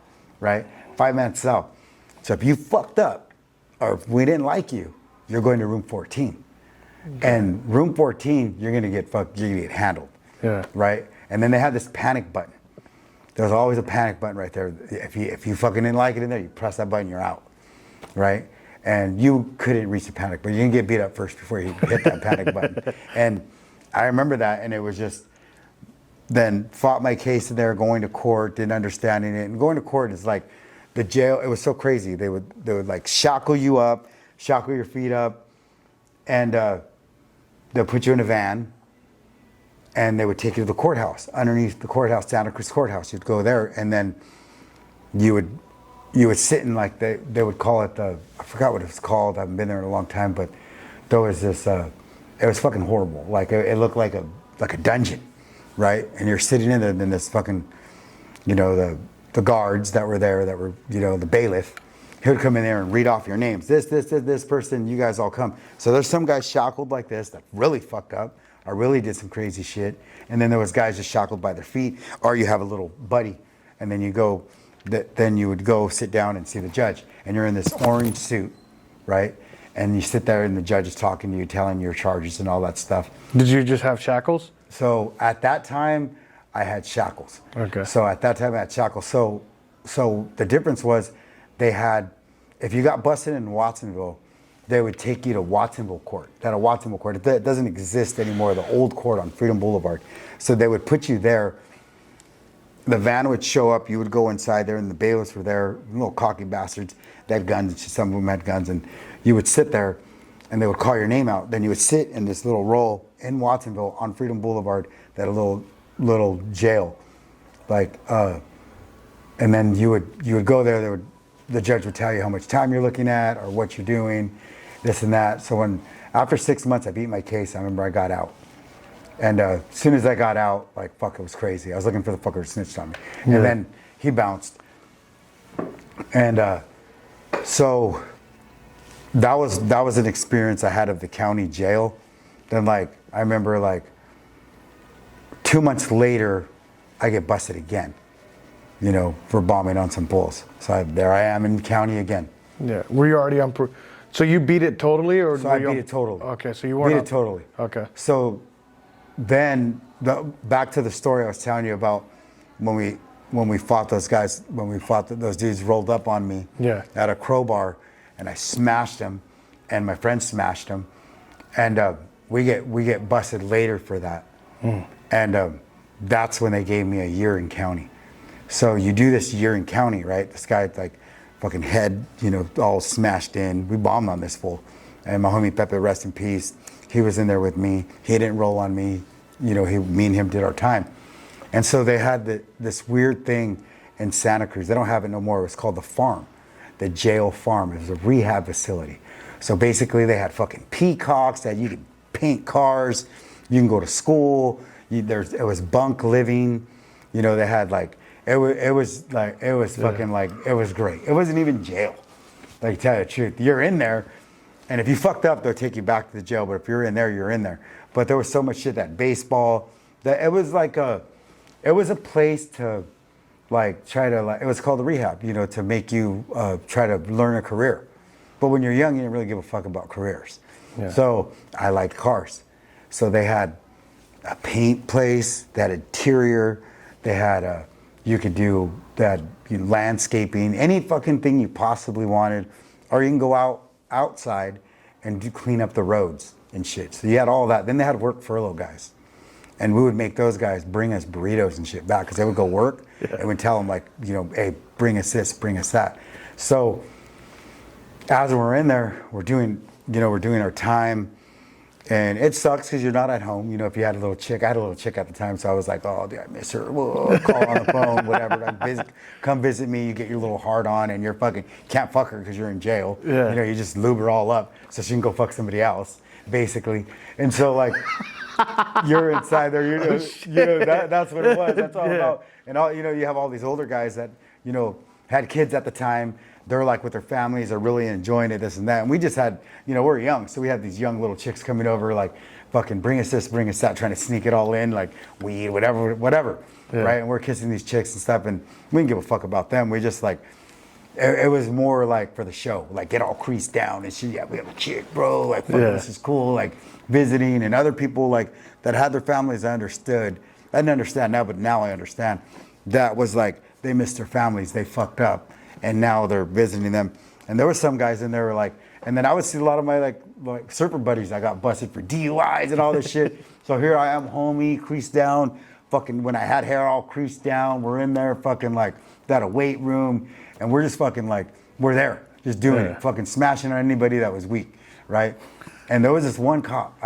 right? 5-man cell. So if you fucked up or if we didn't like you, you're going to room 14. Okay. And room 14, you're going to get fucked, you're going to get handled, right? And then they had this panic button. There was always a panic button right there. If you fucking didn't like it in there, you press that button, you're out, right? And you couldn't reach the panic button. You can get beat up first before you hit that panic button. And I remember that, and it was just, then fought my case in there, going to court, didn't understanding it. And going to court is like, the jail, it was so crazy. They would like shackle you up, shackle your feet up, and they'll put you in a van, and they would take you to the courthouse. Underneath the courthouse, Santa Cruz Courthouse, you'd go there, and then you would sit in like they would call it I forgot what it was called. I haven't been there in a long time, but there was this. It was fucking horrible. Like it looked like a dungeon, right? And you're sitting in there, and then this fucking, the guards that were there, that were, the bailiff, he would come in there and read off your names. This person, you guys all come. So there's some guys shackled like this that really fucked up or really did some crazy shit. And then there was guys just shackled by their feet, or you have a little buddy, and then then you would go sit down and see the judge. And you're in this orange suit, right? And you sit there and the judge is talking to you, telling your charges and all that stuff. Did you just have shackles? So at that time, I had shackles. Okay. So at that time I had shackles. So the difference was if you got busted in Watsonville, they would take you to Watsonville Court. It doesn't exist anymore, the old court on Freedom Boulevard. So they would put you there. The van would show up, you would go inside there, and the bailiffs were there, little cocky bastards. They had guns, some of them had guns, and you would sit there, and they would call your name out. Then you would sit in this little row in Watsonville on Freedom Boulevard, that little jail, and then you would go there. The judge would tell you how much time you're looking at or what you're doing, this and that. So after 6 months I beat my case, I remember I got out. And as soon as I got out, like, fuck, it was crazy. I was looking for the fucker who snitched on me. Yeah. And then he bounced. And so that was an experience I had of the county jail. Then, like, I remember, like, 2 months later, I get busted again, for bombing on some bulls. So there I am in the county again. Yeah. Were you already on? So you beat it totally, or So I beat it totally. Okay, so you weren't beat it totally. Okay. So then back to the story I was telling you about when we fought those guys, when we fought those dudes rolled up on me at a crowbar, and I smashed them, and my friend smashed them, and we get busted later for that, and that's when they gave me a year in county. So you do this year in county, right? This guy like fucking head, all smashed in. We bombed on this fool, and my homie Pepe, rest in peace. He was in there with me. He didn't roll on me. Me and him did our time. And so they had this weird thing in Santa Cruz. They don't have it no more. It was called the farm, the jail farm. It was a rehab facility. So basically they had fucking peacocks that you could paint cars. You can go to school. It was bunk living. They had like, it was fucking like, it was great. It wasn't even jail. Like, tell you the truth. You're in there, and if you fucked up, they'll take you back to the jail. But if you're in there, you're in there. But there was so much shit, that baseball, that it was a place to like try to, like, it was called the rehab, to make you try to learn a career. But when you're young, you didn't really give a fuck about careers. Yeah. So I liked cars. So they had a paint place, they had interior, they had you could do that, landscaping, any fucking thing you possibly wanted, or you can go outside and clean up the roads and shit. So you had all that. Then they had work furlough guys, and we would make those guys bring us burritos and shit back, because they would go work and we'd tell them like, hey, bring us this, bring us that. So as we're in there, we're doing our time. And it sucks because you're not at home. If you had a little chick, I had a little chick at the time, so I was like, oh, dude, I miss her. Whoa, call on the phone, whatever. Come visit me. You get your little heart on, and you're fucking can't fuck her because you're in jail. Yeah. You just lube her all up so she can go fuck somebody else, basically. And so like, you're inside there. That's what it was. That's all about. And you have all these older guys that had kids at the time. They're like with their families, are really enjoying it, this and that. And we just had, we're young, so we had these young little chicks coming over, like, fucking bring us this, bring us that, trying to sneak it all in, like weed, whatever, right? And we're kissing these chicks and stuff, and we didn't give a fuck about them. We just like, it was more like for the show, like get all creased down and shit. Yeah, we have a chick, bro. Like, fuck, this is cool. Like visiting, and other people like that had their families. I understood. I didn't understand now, but now I understand. That was like they missed their families. They fucked up. And now they're visiting them. And there were some guys in there were like, and then I would see a lot of my like surfer buddies. I got busted for DUIs and all this shit. So here I am, homie, creased down. Fucking when I had hair all creased down, we're in there fucking like at a weight room. And we're just fucking like, we're there, just doing it. Fucking smashing on anybody that was weak, right? And there was this one cop,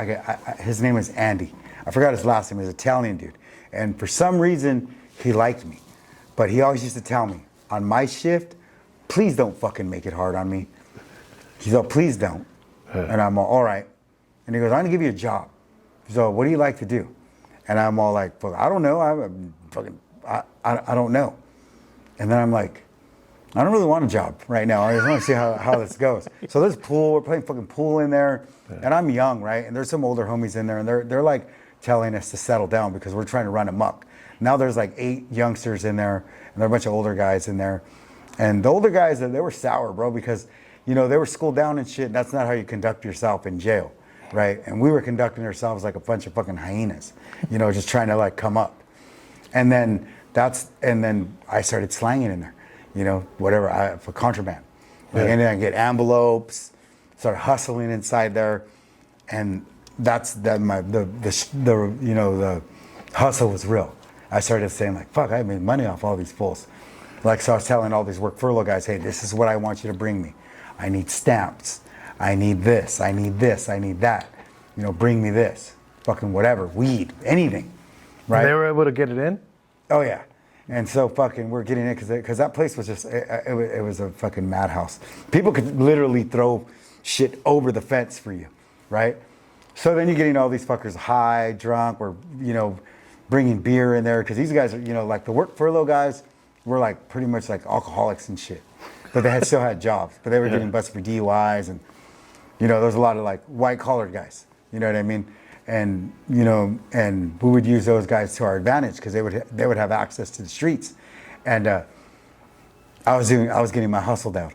his name was Andy. I forgot his last name, he was an Italian dude. And for some reason, he liked me. But he always used to tell me, on my shift, please don't fucking make it hard on me. He's like, please don't. And I'm all right. And he goes, I'm gonna give you a job. So what do you like to do? And I'm all like, fuck, I don't know. I don't know. And then I'm like, I don't really want a job right now. I just want to see how this goes. So there's pool. We're playing fucking pool in there. And I'm young, right? And there's some older homies in there, and they're like telling us to settle down because we're trying to run amok. Now there's like 8 youngsters in there, and there are a bunch of older guys in there. And the older guys, they were sour, bro, because, they were schooled down and shit. And that's not how you conduct yourself in jail, right? And we were conducting ourselves like a bunch of fucking hyenas, just trying to like come up. And then I started slanging in there, whatever, for contraband. Like, and then I get envelopes, started hustling inside there. And that's the hustle was real. I started saying like, fuck, I made money off all these fools. Like, so I was telling all these work furlough guys, hey, this is what I want you to bring me. I need stamps. I need this. I need this. I need that. Bring me this. Fucking whatever. Weed. Anything. Right? They were able to get it in? Oh, yeah. And so fucking we're getting in because that place was just, it was a fucking madhouse. People could literally throw shit over the fence for you. Right? So then you're getting all these fuckers high, drunk, or, bringing beer in there. Because these guys are, like the work furlough guys, were like pretty much like alcoholics and shit, but they still had jobs, but they were getting busted for DUIs, and there was a lot of like white collar guys, you know what I mean, and and we would use those guys to our advantage because they would have access to the streets, and I was getting my hustle down,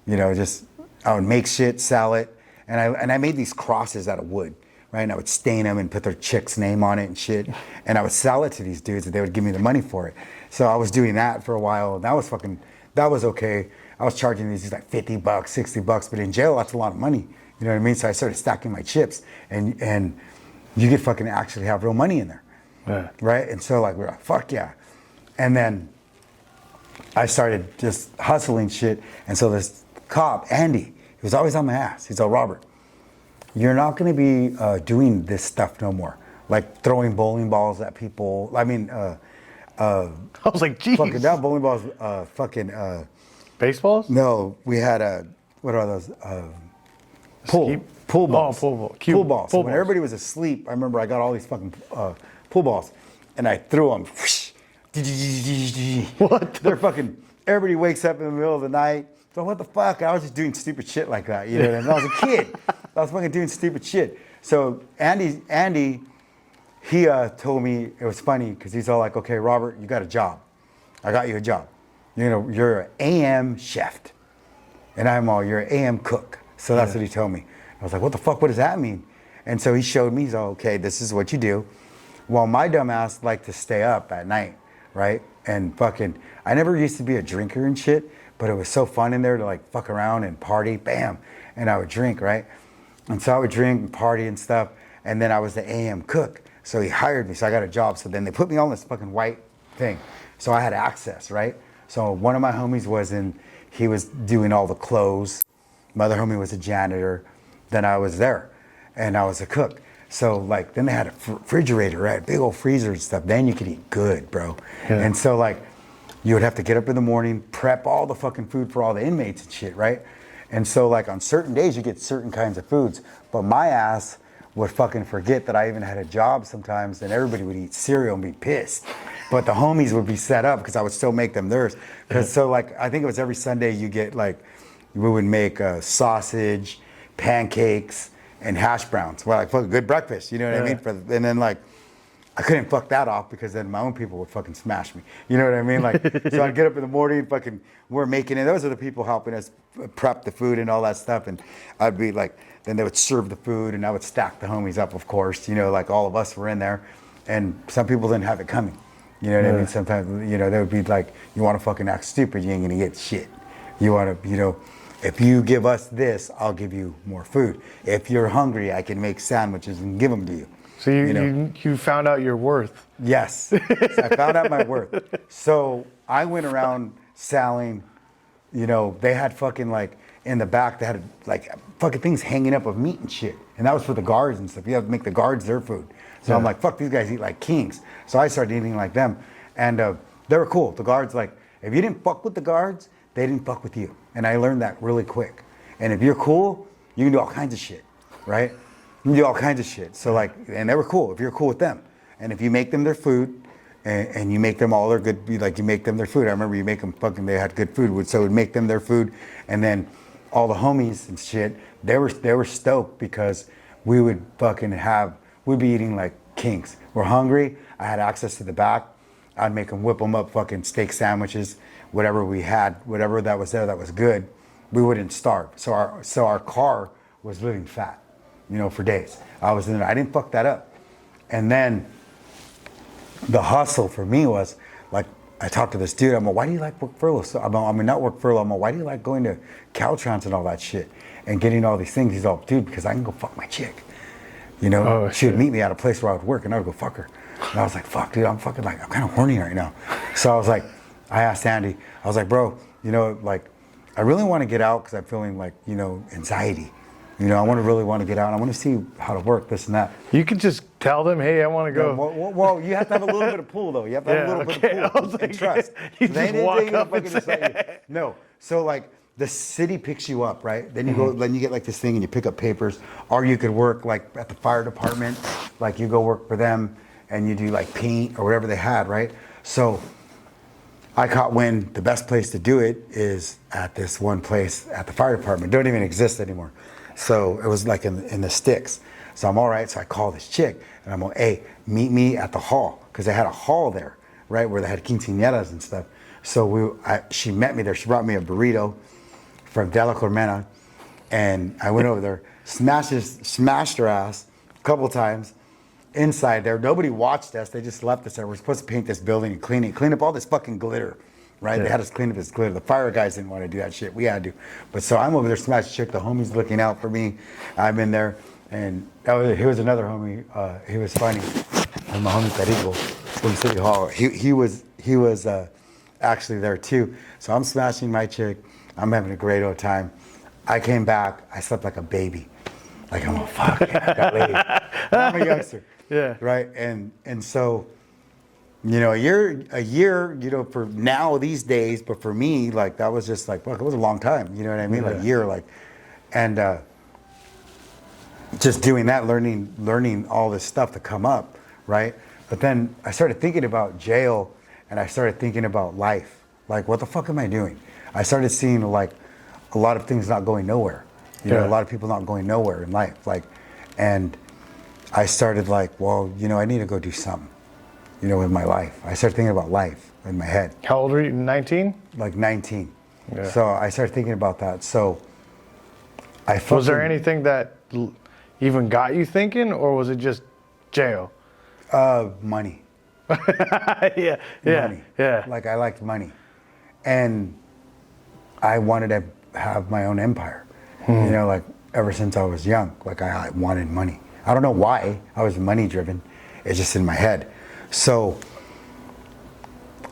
just I would make shit, sell it, and I made these crosses out of wood, right? And I would stain them and put their chick's name on it and shit, and I would sell it to these dudes, and they would give me the money for it. So I was doing that for a while, and that was okay. I was charging these like $50, $60, but in jail that's a lot of money. You know what I mean? So I started stacking my chips, and you could fucking actually have real money in there, right? And so like we're like, fuck yeah, and then I started just hustling shit, and so this cop, Andy, he was always on my ass. He's like, Robert, you're not going to be doing this stuff no more, like throwing bowling balls at people. I mean, I was like, geez. fucking not bowling balls, baseballs? No, we had what are those? Pool balls. Oh, pool ball. Pool balls. Pool When balls. everybody was asleep, I remember I got all these fucking pool balls, and I threw them. What? They're fucking. Everybody wakes up in the middle of the night. So what the fuck? I was just doing stupid shit like that. You know what I mean? I was a kid. I was fucking doing stupid shit. So Andy, he told me, it was funny because he's all like, okay, Robert, you got a job. I got you a job. You're an AM chef. And I'm all, you're an AM cook. So that's what he told me. I was like, what the fuck? What does that mean? And so he showed me, he's all, okay, this is what you do. Well, my dumb ass liked to stay up at night, right? And fucking, I never used to be a drinker and shit, but it was so fun in there to like fuck around and party, bam. And I would drink, right? And so I would drink and party and stuff. And then I was the AM cook. So he hired me, so I got a job. So then they put me on this fucking white thing. So I had access, right? So one of my homies he was doing all the clothes. My other homie was a janitor. Then I was there, and I was a cook. So like, then they had a refrigerator, right? Big old freezer and stuff. Then you could eat good, bro. Yeah. And so like, you would have to get up in the morning, prep all the fucking food for all the inmates and shit, right? And so like on certain days you get certain kinds of foods, but my ass would fucking forget that I even had a job sometimes, and everybody would eat cereal and be pissed. But the homies would be set up because I would still make them theirs. Because so like, I think it was every Sunday you get like, we would make sausage, pancakes, and hash browns. Well, like fucking good breakfast, you know what I mean? And then like, I couldn't fuck that off because then my own people would fucking smash me. You know what I mean? Like, so I'd get up in the morning, fucking, we're making it. Those are the people helping us prep the food and all that stuff. And I'd be like, then they would serve the food and I would stack the homies up, of course. Like all of us were in there. And some people didn't have it coming. You know what I mean? Sometimes, they would be like, you want to fucking act stupid, you ain't going to get shit. You want to, if you give us this, I'll give you more food. If you're hungry, I can make sandwiches and give them to you. So you found out your worth. Yes. So I found out my worth. So I went around selling, they had fucking like in the back, they had like fucking things hanging up of meat and shit. And that was for the guards and stuff. You have to make the guards their food. So I'm like, fuck, these guys eat like kings. So I started eating like them. And they were cool. The guards, like, if you didn't fuck with the guards, they didn't fuck with you. And I learned that really quick. And if you're cool, you can do all kinds of shit, right? You can do all kinds of shit. So like, and they were cool if you're cool with them. And if you make them their food and you make them all their good, like you make them their food. I remember you make them fucking, they had good food. So we'd make them their food. And then all the homies and shit, they were stoked because we would fucking we'd be eating like kings. We're hungry. I had access to the back. I'd make them whip them up fucking steak sandwiches, whatever we had, whatever that was there that was good. We wouldn't starve. So our car was living fat, for days. I was in there. I didn't fuck that up. And then the hustle for me was like, I talked to this dude. I'm like, why do you like work furlough? So not work furlough. I'm like, why do you like going to Caltrans and all that shit and getting all these things? He's all, dude, because I can go fuck my chick. She would meet me at a place where I would work and I would go fuck her. And I was like, fuck, dude, I'm fucking like, I'm kind of horny right now. So I was like, I asked Andy, I was like, bro, like, I really want to get out because I'm feeling like, anxiety. I really want to get out. I want to see how to work this and that. You could just tell them, hey, I want to go. Well, you have to have a little bit of pull, though. You have to have a little bit of pull and trust. You just walk up and say, no. So like the city picks you up, right? Then you go, then you get like this thing and you pick up papers, or you could work like at the fire department, like you go work for them and you do like paint or whatever they had, right? So I caught wind the best place to do it is at this one place at the fire department. Don't even exist anymore. So it was like in the sticks. So I'm all right. So I call this chick and I'm like, hey, meet me at the hall. Because they had a hall there, right? Where they had quinceañeras and stuff. So she met me there. She brought me a burrito, from De La Colmena, and I went over there, smashed her ass a couple times inside there. Nobody watched us. They just left us there. We're supposed to paint this building and clean up all this fucking glitter, right? Yeah. They had us clean up this glitter. The fire guys didn't want to do that shit. We had to. But so I'm over there, smashed chick. The homie's looking out for me. I'm in there, and he was another homie. He was funny. And my homie Perico from City Hall. He was actually there too. So I'm smashing my chick. I'm having a great old time. I came back. I slept like a baby. Like, I'm a fuck, yeah, I got laid. I'm a youngster. Yeah. Right. And so, you know, a year, you know, for now these days, but for me, like that was just like, fuck, it was a long time. You know what I mean? Yeah. Like a year, like, and just doing that, learning all this stuff to come up, right? But then I started thinking about jail, and I started thinking about life. Like, what the fuck am I doing? I started seeing like a lot of things not going nowhere. You know, a lot of people not going nowhere in life. Like, and I started like, well, you know, I need to go do something, you know, with my life. I started thinking about life in my head. How old were you? 19? Like 19. Yeah. So I started thinking about that. So Was there anything that even got you thinking, or was it just jail? Money. Yeah. Money. Yeah. Like I liked money. And I wanted to have my own empire. You know, like ever since I was young, like I wanted money. I don't know why. I was money driven. It's just in my head. So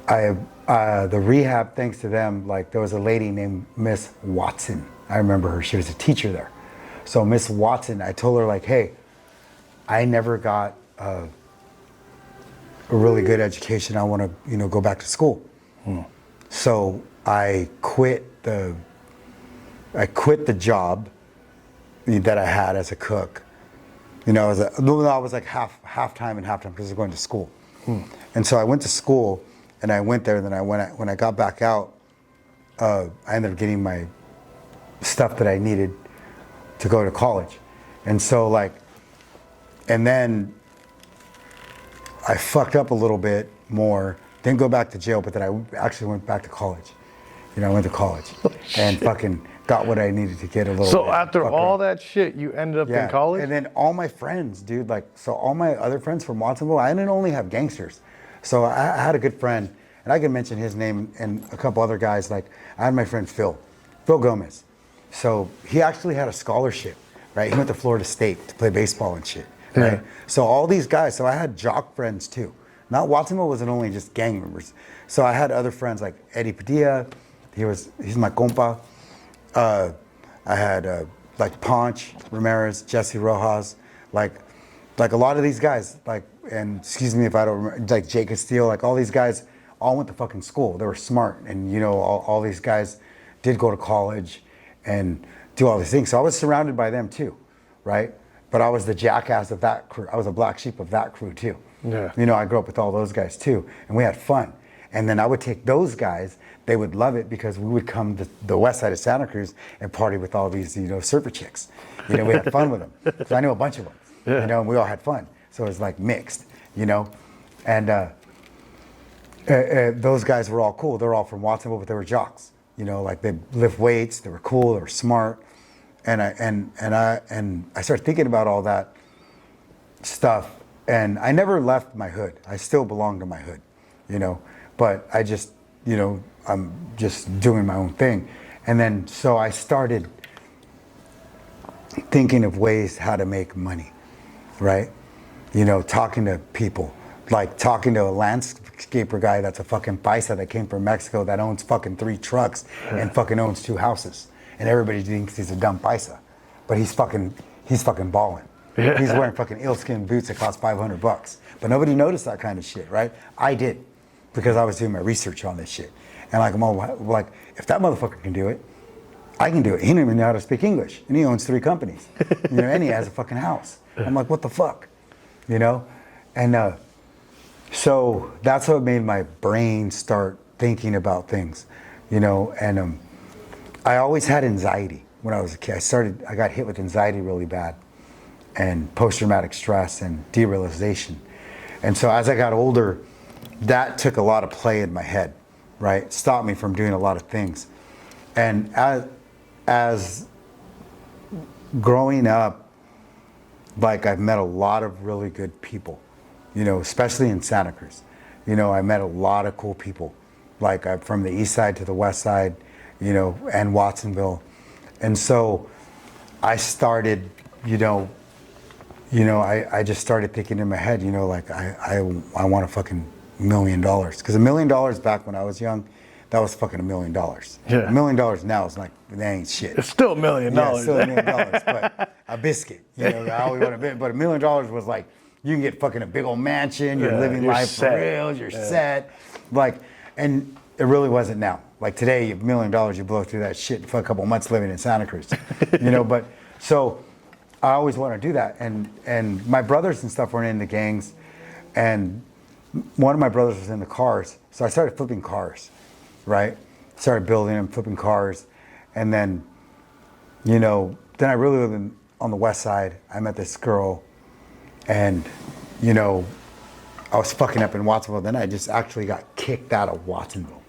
the rehab, thanks to them, like there was a lady named Miss Watson. I remember her. She was a teacher there. So Miss Watson, I told her like, hey, I never got a really good education. I want to, you know, go back to school. So I quit the job that I had as a cook. You know, I was like half time and half time because I was going to school. And so I went to school, and I went there. And then when I got back out, I ended up getting my stuff that I needed to go to college. And so like, and then I fucked up a little bit more. Didn't go back to jail, but then I actually went back to college. You know, I went to college and fucking got what I needed to get a little bit. So after all that shit, you ended up in college? And then all my friends, dude, like, so all my other friends from Watsonville, I didn't only have gangsters. So I had a good friend, and I can mention his name and a couple other guys. Like, I had my friend Phil Gomez. So he actually had a scholarship, right? He went to Florida State to play baseball and shit, right? Yeah. So all these guys, so I had jock friends too. Not Watsonville wasn't only just gang members. So I had other friends like Eddie Padilla, he's my compa. I had like Ponch Ramirez, Jesse Rojas, like a lot of these guys, like, and excuse me if I don't remember, like Jake Castillo, like all these guys all went to fucking school. They were smart, and you know, all these guys did go to college and do all these things. So I was surrounded by them too, right? But I was the jackass of that crew. I was a black sheep of that crew too. Yeah. You know, I grew up with all those guys too, and we had fun. And then I would take those guys, they would love it because we would come to the west side of Santa Cruz and party with all these, you know, surfer chicks. You know, we had fun with them. Because I knew a bunch of them, you know, and we all had fun. So it was like mixed, you know. And those guys were all cool. They were all from Watsonville, but they were jocks. You know, like they lift weights, they were cool, they were smart. And I started thinking about all that stuff. And I never left my hood. I still belong to my hood, you know. But I just, you know, I'm just doing my own thing. And then, so I started thinking of ways how to make money, right? You know, talking to people, like talking to a landscaper guy that's a fucking paisa that came from Mexico that owns fucking 3 trucks and fucking owns 2 houses. And everybody thinks he's a dumb paisa, but he's fucking balling. Yeah. He's wearing fucking eel-skin boots that cost $500. But nobody noticed that kind of shit, right? I did. Because I was doing my research on this shit. And like, I'm all like, if that motherfucker can do it, I can do it. He didn't even know how to speak English. And he owns 3 companies. You know, and he has a fucking house. I'm like, what the fuck? You know? And so that's what made my brain start thinking about things, you know? And I always had anxiety when I was a kid. I got hit with anxiety really bad, and post-traumatic stress and derealization. And so as I got older, that took a lot of play in my head, right? Stopped me from doing a lot of things. And as growing up, like I've met a lot of really good people, you know, especially in Santa Cruz. You know, I met a lot of cool people, like from the east side to the west side, you know, and Watsonville. And so I started, I just started thinking in my head, you know, like I want a fucking $1 million. Because $1 million back when I was young, that was fucking $1 million. Yeah. $1 million now is like, that ain't shit. It's still $1 million. Yeah, it's still $1 million, but a biscuit. You know, I always want a bit, but $1 million was like, you can get fucking a big old mansion, you're living life set. for real, you're set. Like, and it really wasn't now. Like today, you have $1 million, you blow through that shit for a couple months living in Santa Cruz. You know, but so I always want to do that. And my brothers and stuff weren't into gangs, and one of my brothers was into cars, so I started flipping cars, right? Started building them, flipping cars, and then, you know, then I really lived on the west side. I met this girl, and, you know, I was fucking up in Watsonville. Then I just actually got kicked out of Watsonville.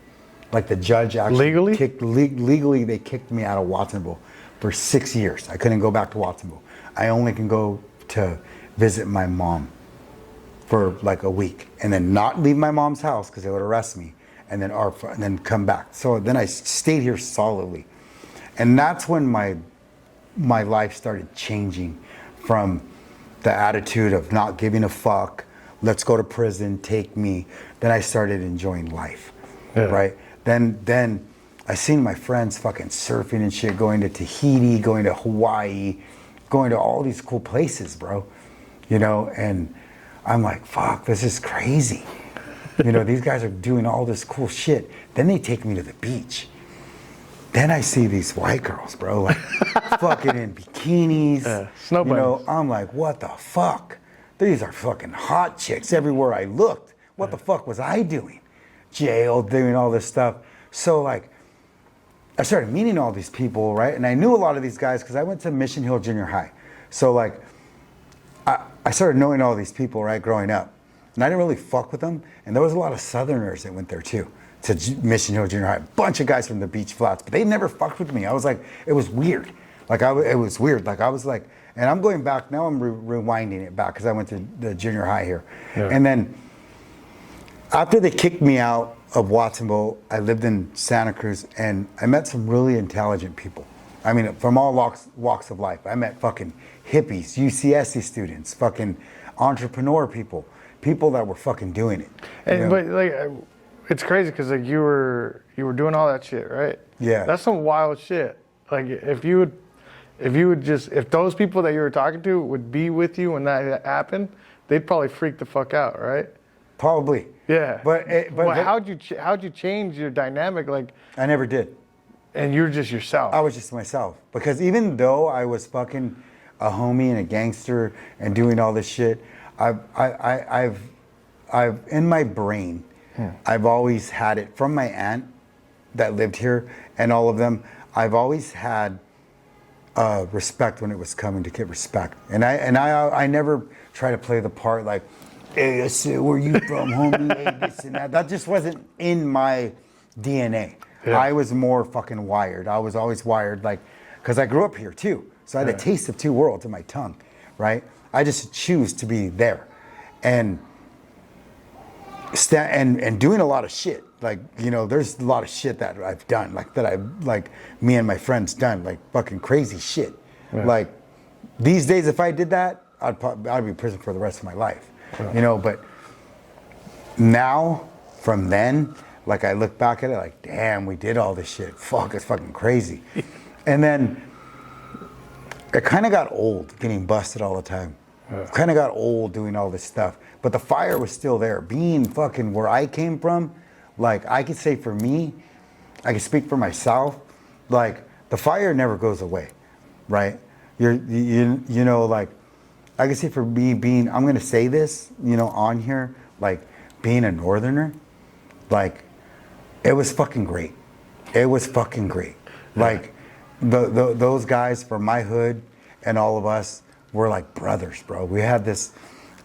Like the judge actually legally they kicked me out of Watsonville for 6 years. I couldn't go back to Watsonville. I only can go to visit my mom for like a week, and then not leave my mom's house because they would arrest me, and then come back. So then I stayed here solidly, and that's when my life started changing from the attitude of not giving a fuck, let's go to prison, take me. Then I started enjoying life, right? Then I seen my friends fucking surfing and shit, going to Tahiti, going to Hawaii, going to all these cool places, bro. You know, and I'm like, fuck, this is crazy. You know, these guys are doing all this cool shit. Then they take me to the beach. Then I see these white girls, bro, like fucking in bikinis. Snow bunnies. You know, I'm like, what the fuck? These are fucking hot chicks everywhere I looked. What the fuck was I doing? Jail, doing all this stuff. So like, I started meeting all these people, right? And I knew a lot of these guys because I went to Mission Hill Junior High. So like, I started knowing all these people, right, growing up. And I didn't really fuck with them. And there was a lot of Southerners that went there too, to Mission Hill Junior High. A bunch of guys from the beach flats, but they never fucked with me. I was like, it was weird. Like, it was weird. Like, I was like, and I'm going back, now I'm rewinding it back because I went to the junior high here. Yeah. And then after they kicked me out of Watsonville, I lived in Santa Cruz, and I met some really intelligent people. I mean, from all walks of life. I met fucking hippies, UCSC students, fucking entrepreneur people that were fucking doing it. And but like, it's crazy because like you were doing all that shit, right? Yeah. That's some wild shit. Like if those people that you were talking to would be with you when that happened, they'd probably freak the fuck out, right? Probably. Yeah. But how'd you change your dynamic? Like, I never did. And you're just yourself. I was just myself. Because even though I was fucking a homie and a gangster and doing all this shit, I've in my brain, I've always had it from my aunt that lived here and all of them. I've always had respect when it was coming to get respect, and I never try to play the part like, hey, where you from, homie? Hey, this and that. That just wasn't in my DNA. Yeah. I was more fucking wired. I was always wired, like, because I grew up here too. So I had a taste of two worlds in my tongue, right? I just choose to be there, and doing a lot of shit. Like, you know, there's a lot of shit that I've done, like me and my friends done, like fucking crazy shit. Yeah. Like these days, if I did that, I'd be in prison for the rest of my life. Yeah. You know, but now, from then, like I look back at it, like, damn, we did all this shit. Fuck, it's fucking crazy. And then it kind of got old, getting busted all the time. Kind of got old doing all this stuff. But the fire was still there. Being fucking where I came from, like I could say for me, I can speak for myself, like the fire never goes away, right? You know, like I can say for me being, I'm gonna say this, you know, on here, like being a northerner, like it was fucking great. It was fucking great. Like those guys from my hood and all of us were like brothers, bro. We had this,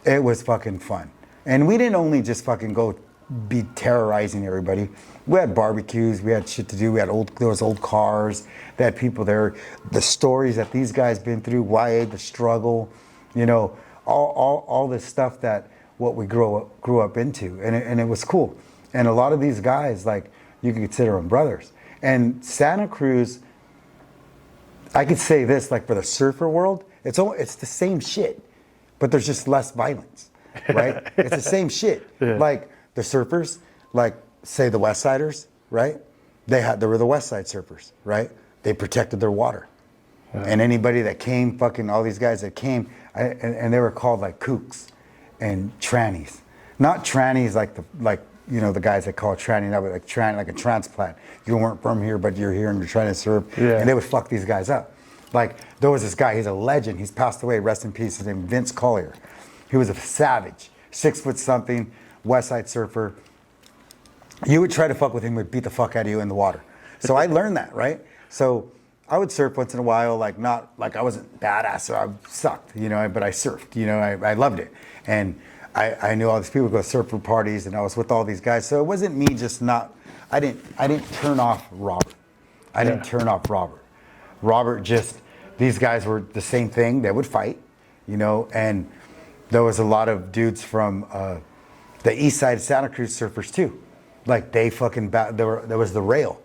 it was fucking fun. And we didn't only just fucking go be terrorizing everybody. We had barbecues, we had shit to do, there was old cars, they had people there, the stories that these guys been through, why the struggle, you know, all this stuff that what we grew up into, and it was cool. And a lot of these guys, like, you can consider them brothers. And Santa Cruz, I could say this, like, for the surfer world, it's the same shit, but there's just less violence, right? It's the same shit. Yeah. Like the surfers, like say the West Siders, right? They were the West Side surfers, right? They protected their water. Yeah. And anybody that came, fucking all these guys that came, and they were called like kooks and trannies. Not trannies like you know, the guys that call tranny, not like like a transplant. You weren't from here, but you're here and you're trying to surf. Yeah. And they would fuck these guys up. Like, there was this guy, he's a legend. He's passed away, rest in peace. His name Vince Collier. He was a savage, 6 foot something, West Side surfer. You would try to fuck with him, would beat the fuck out of you in the water. So I learned that, right? So I would surf once in a while, like not like I wasn't badass, so I sucked, you know, but I surfed, you know, I loved it. And I knew all these people go surfer parties, and I was with all these guys. So it wasn't me just not, I didn't turn off Robert. I didn't turn off Robert. Robert just, these guys were the same thing. They would fight, you know, and there was a lot of dudes from the east side of Santa Cruz surfers too. Like they fucking, there was the rail,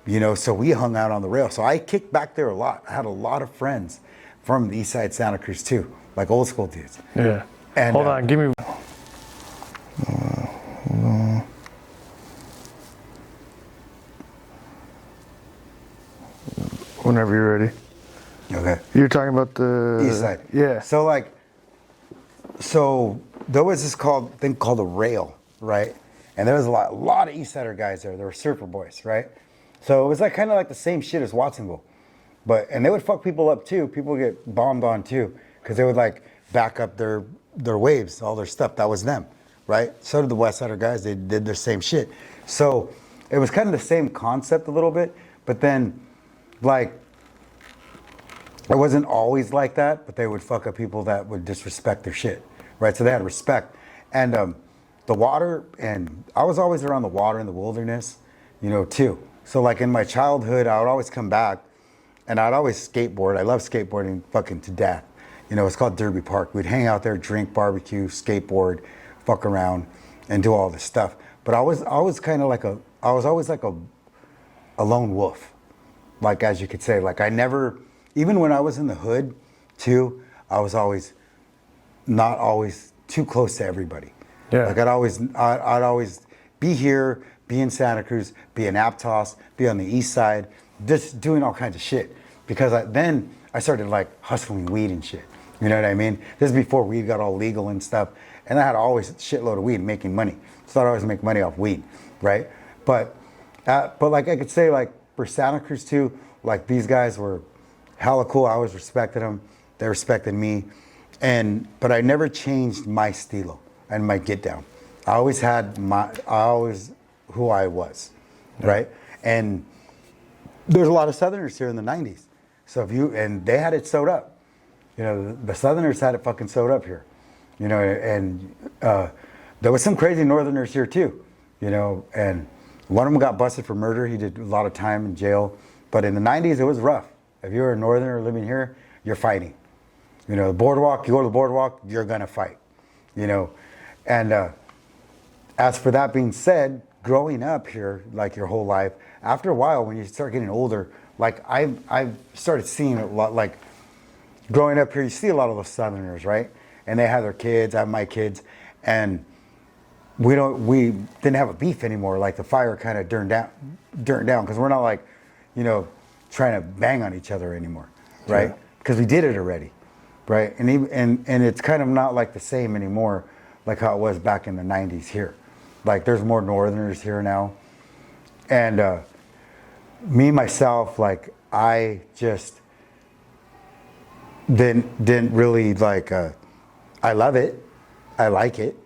you know, so we hung out on the rail. So I kicked back there a lot. I had a lot of friends from the east side of Santa Cruz too, like old school dudes. Yeah. And hold on, give me. Whenever you're ready. Okay. You're talking about the east side. Yeah. So there was this thing called the rail, right? And there was a lot of East Sider guys there. They were surfer boys, right? So it was like kind of like the same shit as Watsonville, and they would fuck people up too. People would get bombed on too, because they would like back up their waves, all their stuff. That was them, right? So did the West Sider guys. They did their same shit. So it was kind of the same concept a little bit, but then like it wasn't always like that. But they would fuck up people that would disrespect their shit, right? So they had respect, and the water, and I was always around the water in the wilderness, you know, too. So like in my childhood, I would always come back and I'd always skateboard. I love skateboarding fucking to death. You know, it's called Derby Park. We'd hang out there, drink, barbecue, skateboard, fuck around, and do all this stuff. But I was always like a lone wolf, like, as you could say. Like I never, even when I was in the hood too, I was not always too close to everybody. Yeah. Like I'd always be here, be in Santa Cruz, be in Aptos, be on the east side, just doing all kinds of shit. Because then I started like hustling weed and shit. You know what I mean? This is before weed got all legal and stuff. And I had always a shitload of weed making money. So I'd always make money off weed, right? But like I could say, like for Santa Cruz too, like these guys were hella cool. I always respected them. They respected me. But I never changed my stilo and my get down. I always who I was, right? And there's a lot of Southerners here in the 90s. So and they had it sewed up. You know, the Southerners had it fucking sewed up here. You know, and there was some crazy Northerners here too. You know, and one of them got busted for murder. He did a lot of time in jail. But in the 90s, it was rough. If you're a Northerner living here, you're fighting. You know, the boardwalk, you go to the boardwalk, you're gonna fight. You know, and as for that being said, growing up here, like your whole life, after a while, when you start getting older, like I've started seeing a lot, like growing up here, you see a lot of those Southerners, right? And they have their kids, I have my kids, and we didn't have a beef anymore. Like the fire kind of turned down, because we're not like, you know, trying to bang on each other anymore, right? Because we did it already, right? And it's kind of not like the same anymore, like how it was back in the 90s here. Like there's more Northerners here now. And me, myself, like I just didn't really like, I love it. I like it.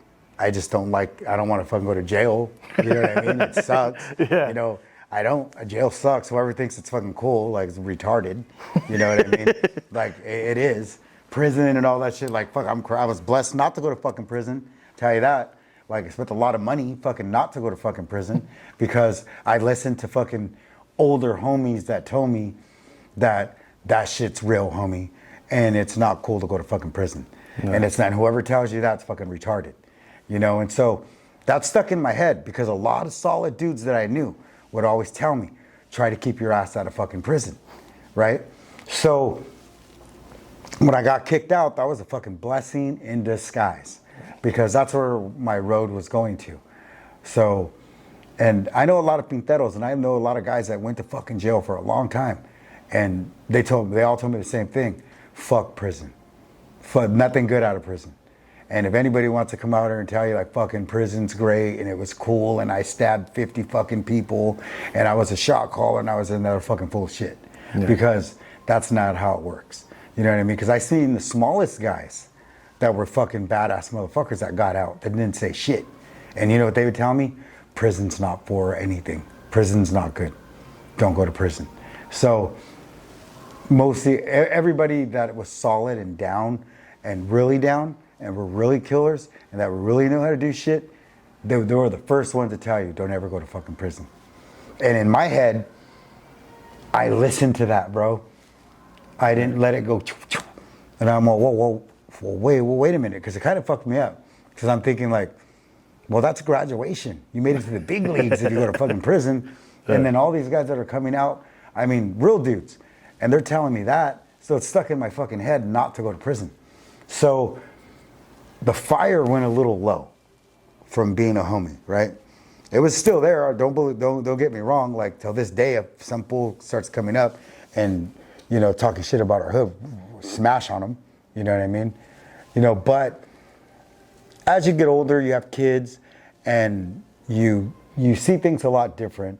I just don't want to fucking go to jail. You know what I mean? It sucks. Yeah. You know, jail sucks. Whoever thinks it's fucking cool, like it's retarded. You know what I mean? Like it is. Prison and all that shit, like fuck, I was blessed not to go to fucking prison, tell you that. Like, I spent a lot of money fucking not to go to fucking prison because I listened to fucking older homies that told me that shit's real, homie, and it's not cool to go to fucking prison. No. And it's not, whoever tells you that's fucking retarded, you know? And so that stuck in my head because a lot of solid dudes that I knew would always tell me, try to keep your ass out of fucking prison, right? So when I got kicked out, that was a fucking blessing in disguise because that's where my road was going to. So, and I know a lot of pinteros and I know a lot of guys that went to fucking jail for a long time. And they all told me the same thing. Fuck prison. Fuck nothing good out of prison. And if anybody wants to come out here and tell you like fucking prison's great and it was cool and I stabbed 50 fucking people and I was a shot caller and I was another fucking full of shit. Yeah. Because that's not how it works. You know what I mean? Because I seen the smallest guys that were fucking badass motherfuckers that got out that didn't say shit. And you know what they would tell me? Prison's not for anything. Prison's not good. Don't go to prison. So mostly everybody that was solid and down and really down and were really killers and that really knew how to do shit, they were the first ones to tell you, don't ever go to fucking prison. And in my head, I listened to that, bro. I didn't let it go. And I'm all, wait a minute, because it kind of fucked me up. Because I'm thinking like, well, that's graduation. You made it to the big leagues if you go to fucking prison. And then all these guys that are coming out, I mean, real dudes. And they're telling me that. So it's stuck in my fucking head not to go to prison. So the fire went a little low from being a homie, right? It was still there. Don't get me wrong. Like till this day, if some fool starts coming up and, you know, talking shit about our hood, smash on them. You know what I mean? You know, but as you get older, you have kids and you see things a lot different.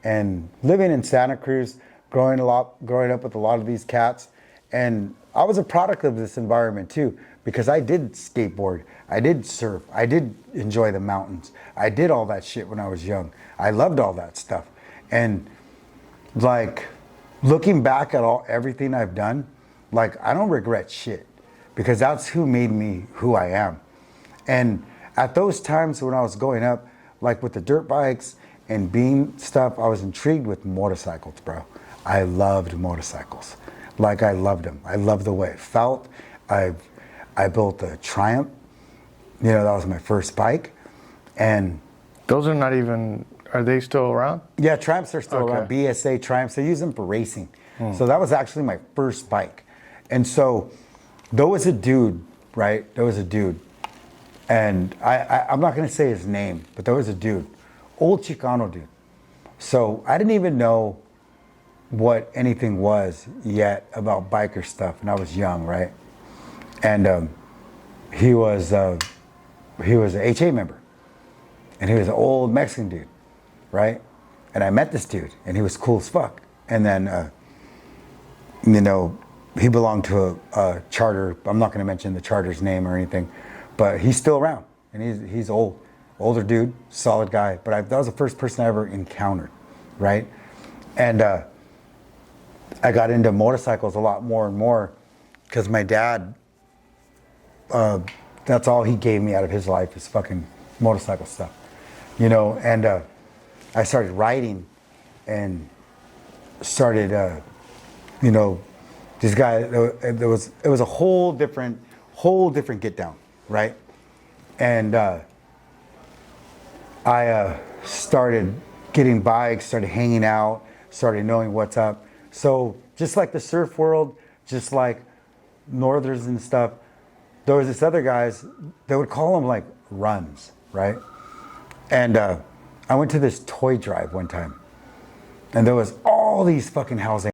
And living in Santa Cruz, growing up with a lot of these cats, and I was a product of this environment too, because I did skateboard, I did surf, I did enjoy the mountains, I did all that shit when I was young. I loved all that stuff. And like looking back at everything I've done, like I don't regret shit because that's who made me who I am. And at those times when I was going up, like with the dirt bikes and beam stuff, I was intrigued with motorcycles, bro. I loved motorcycles. Like I loved them. I loved the way it felt. I built a Triumph. You know, that was my first bike. And those are not even, are they still around? Yeah, Triumphs are still around. BSA Triumphs, they use them for racing. So that was actually my first bike. And so there was a dude, right? There was a dude. And I'm not going to say his name, but there was a dude. Old Chicano dude. So I didn't even know what anything was yet about biker stuff. And I was young, right? And he was an HA member. And he was an old Mexican dude, right? And I met this dude, and he was cool as fuck. And then, you know, he belonged to a charter. I'm not going to mention the charter's name or anything, but he's still around. And he's older dude, solid guy. But that was the first person I ever encountered, right? And I got into motorcycles a lot more and more because my dad, that's all he gave me out of his life is fucking motorcycle stuff, you know. And I started riding and started, you know, this guy. It was a whole different get down, right? And I started getting bikes, started hanging out, started knowing what's up. So just like the surf world, just like Northers and stuff, there was this other guys, they would call them like runs, right? And I went to this toy drive one time, and there was all these fucking housing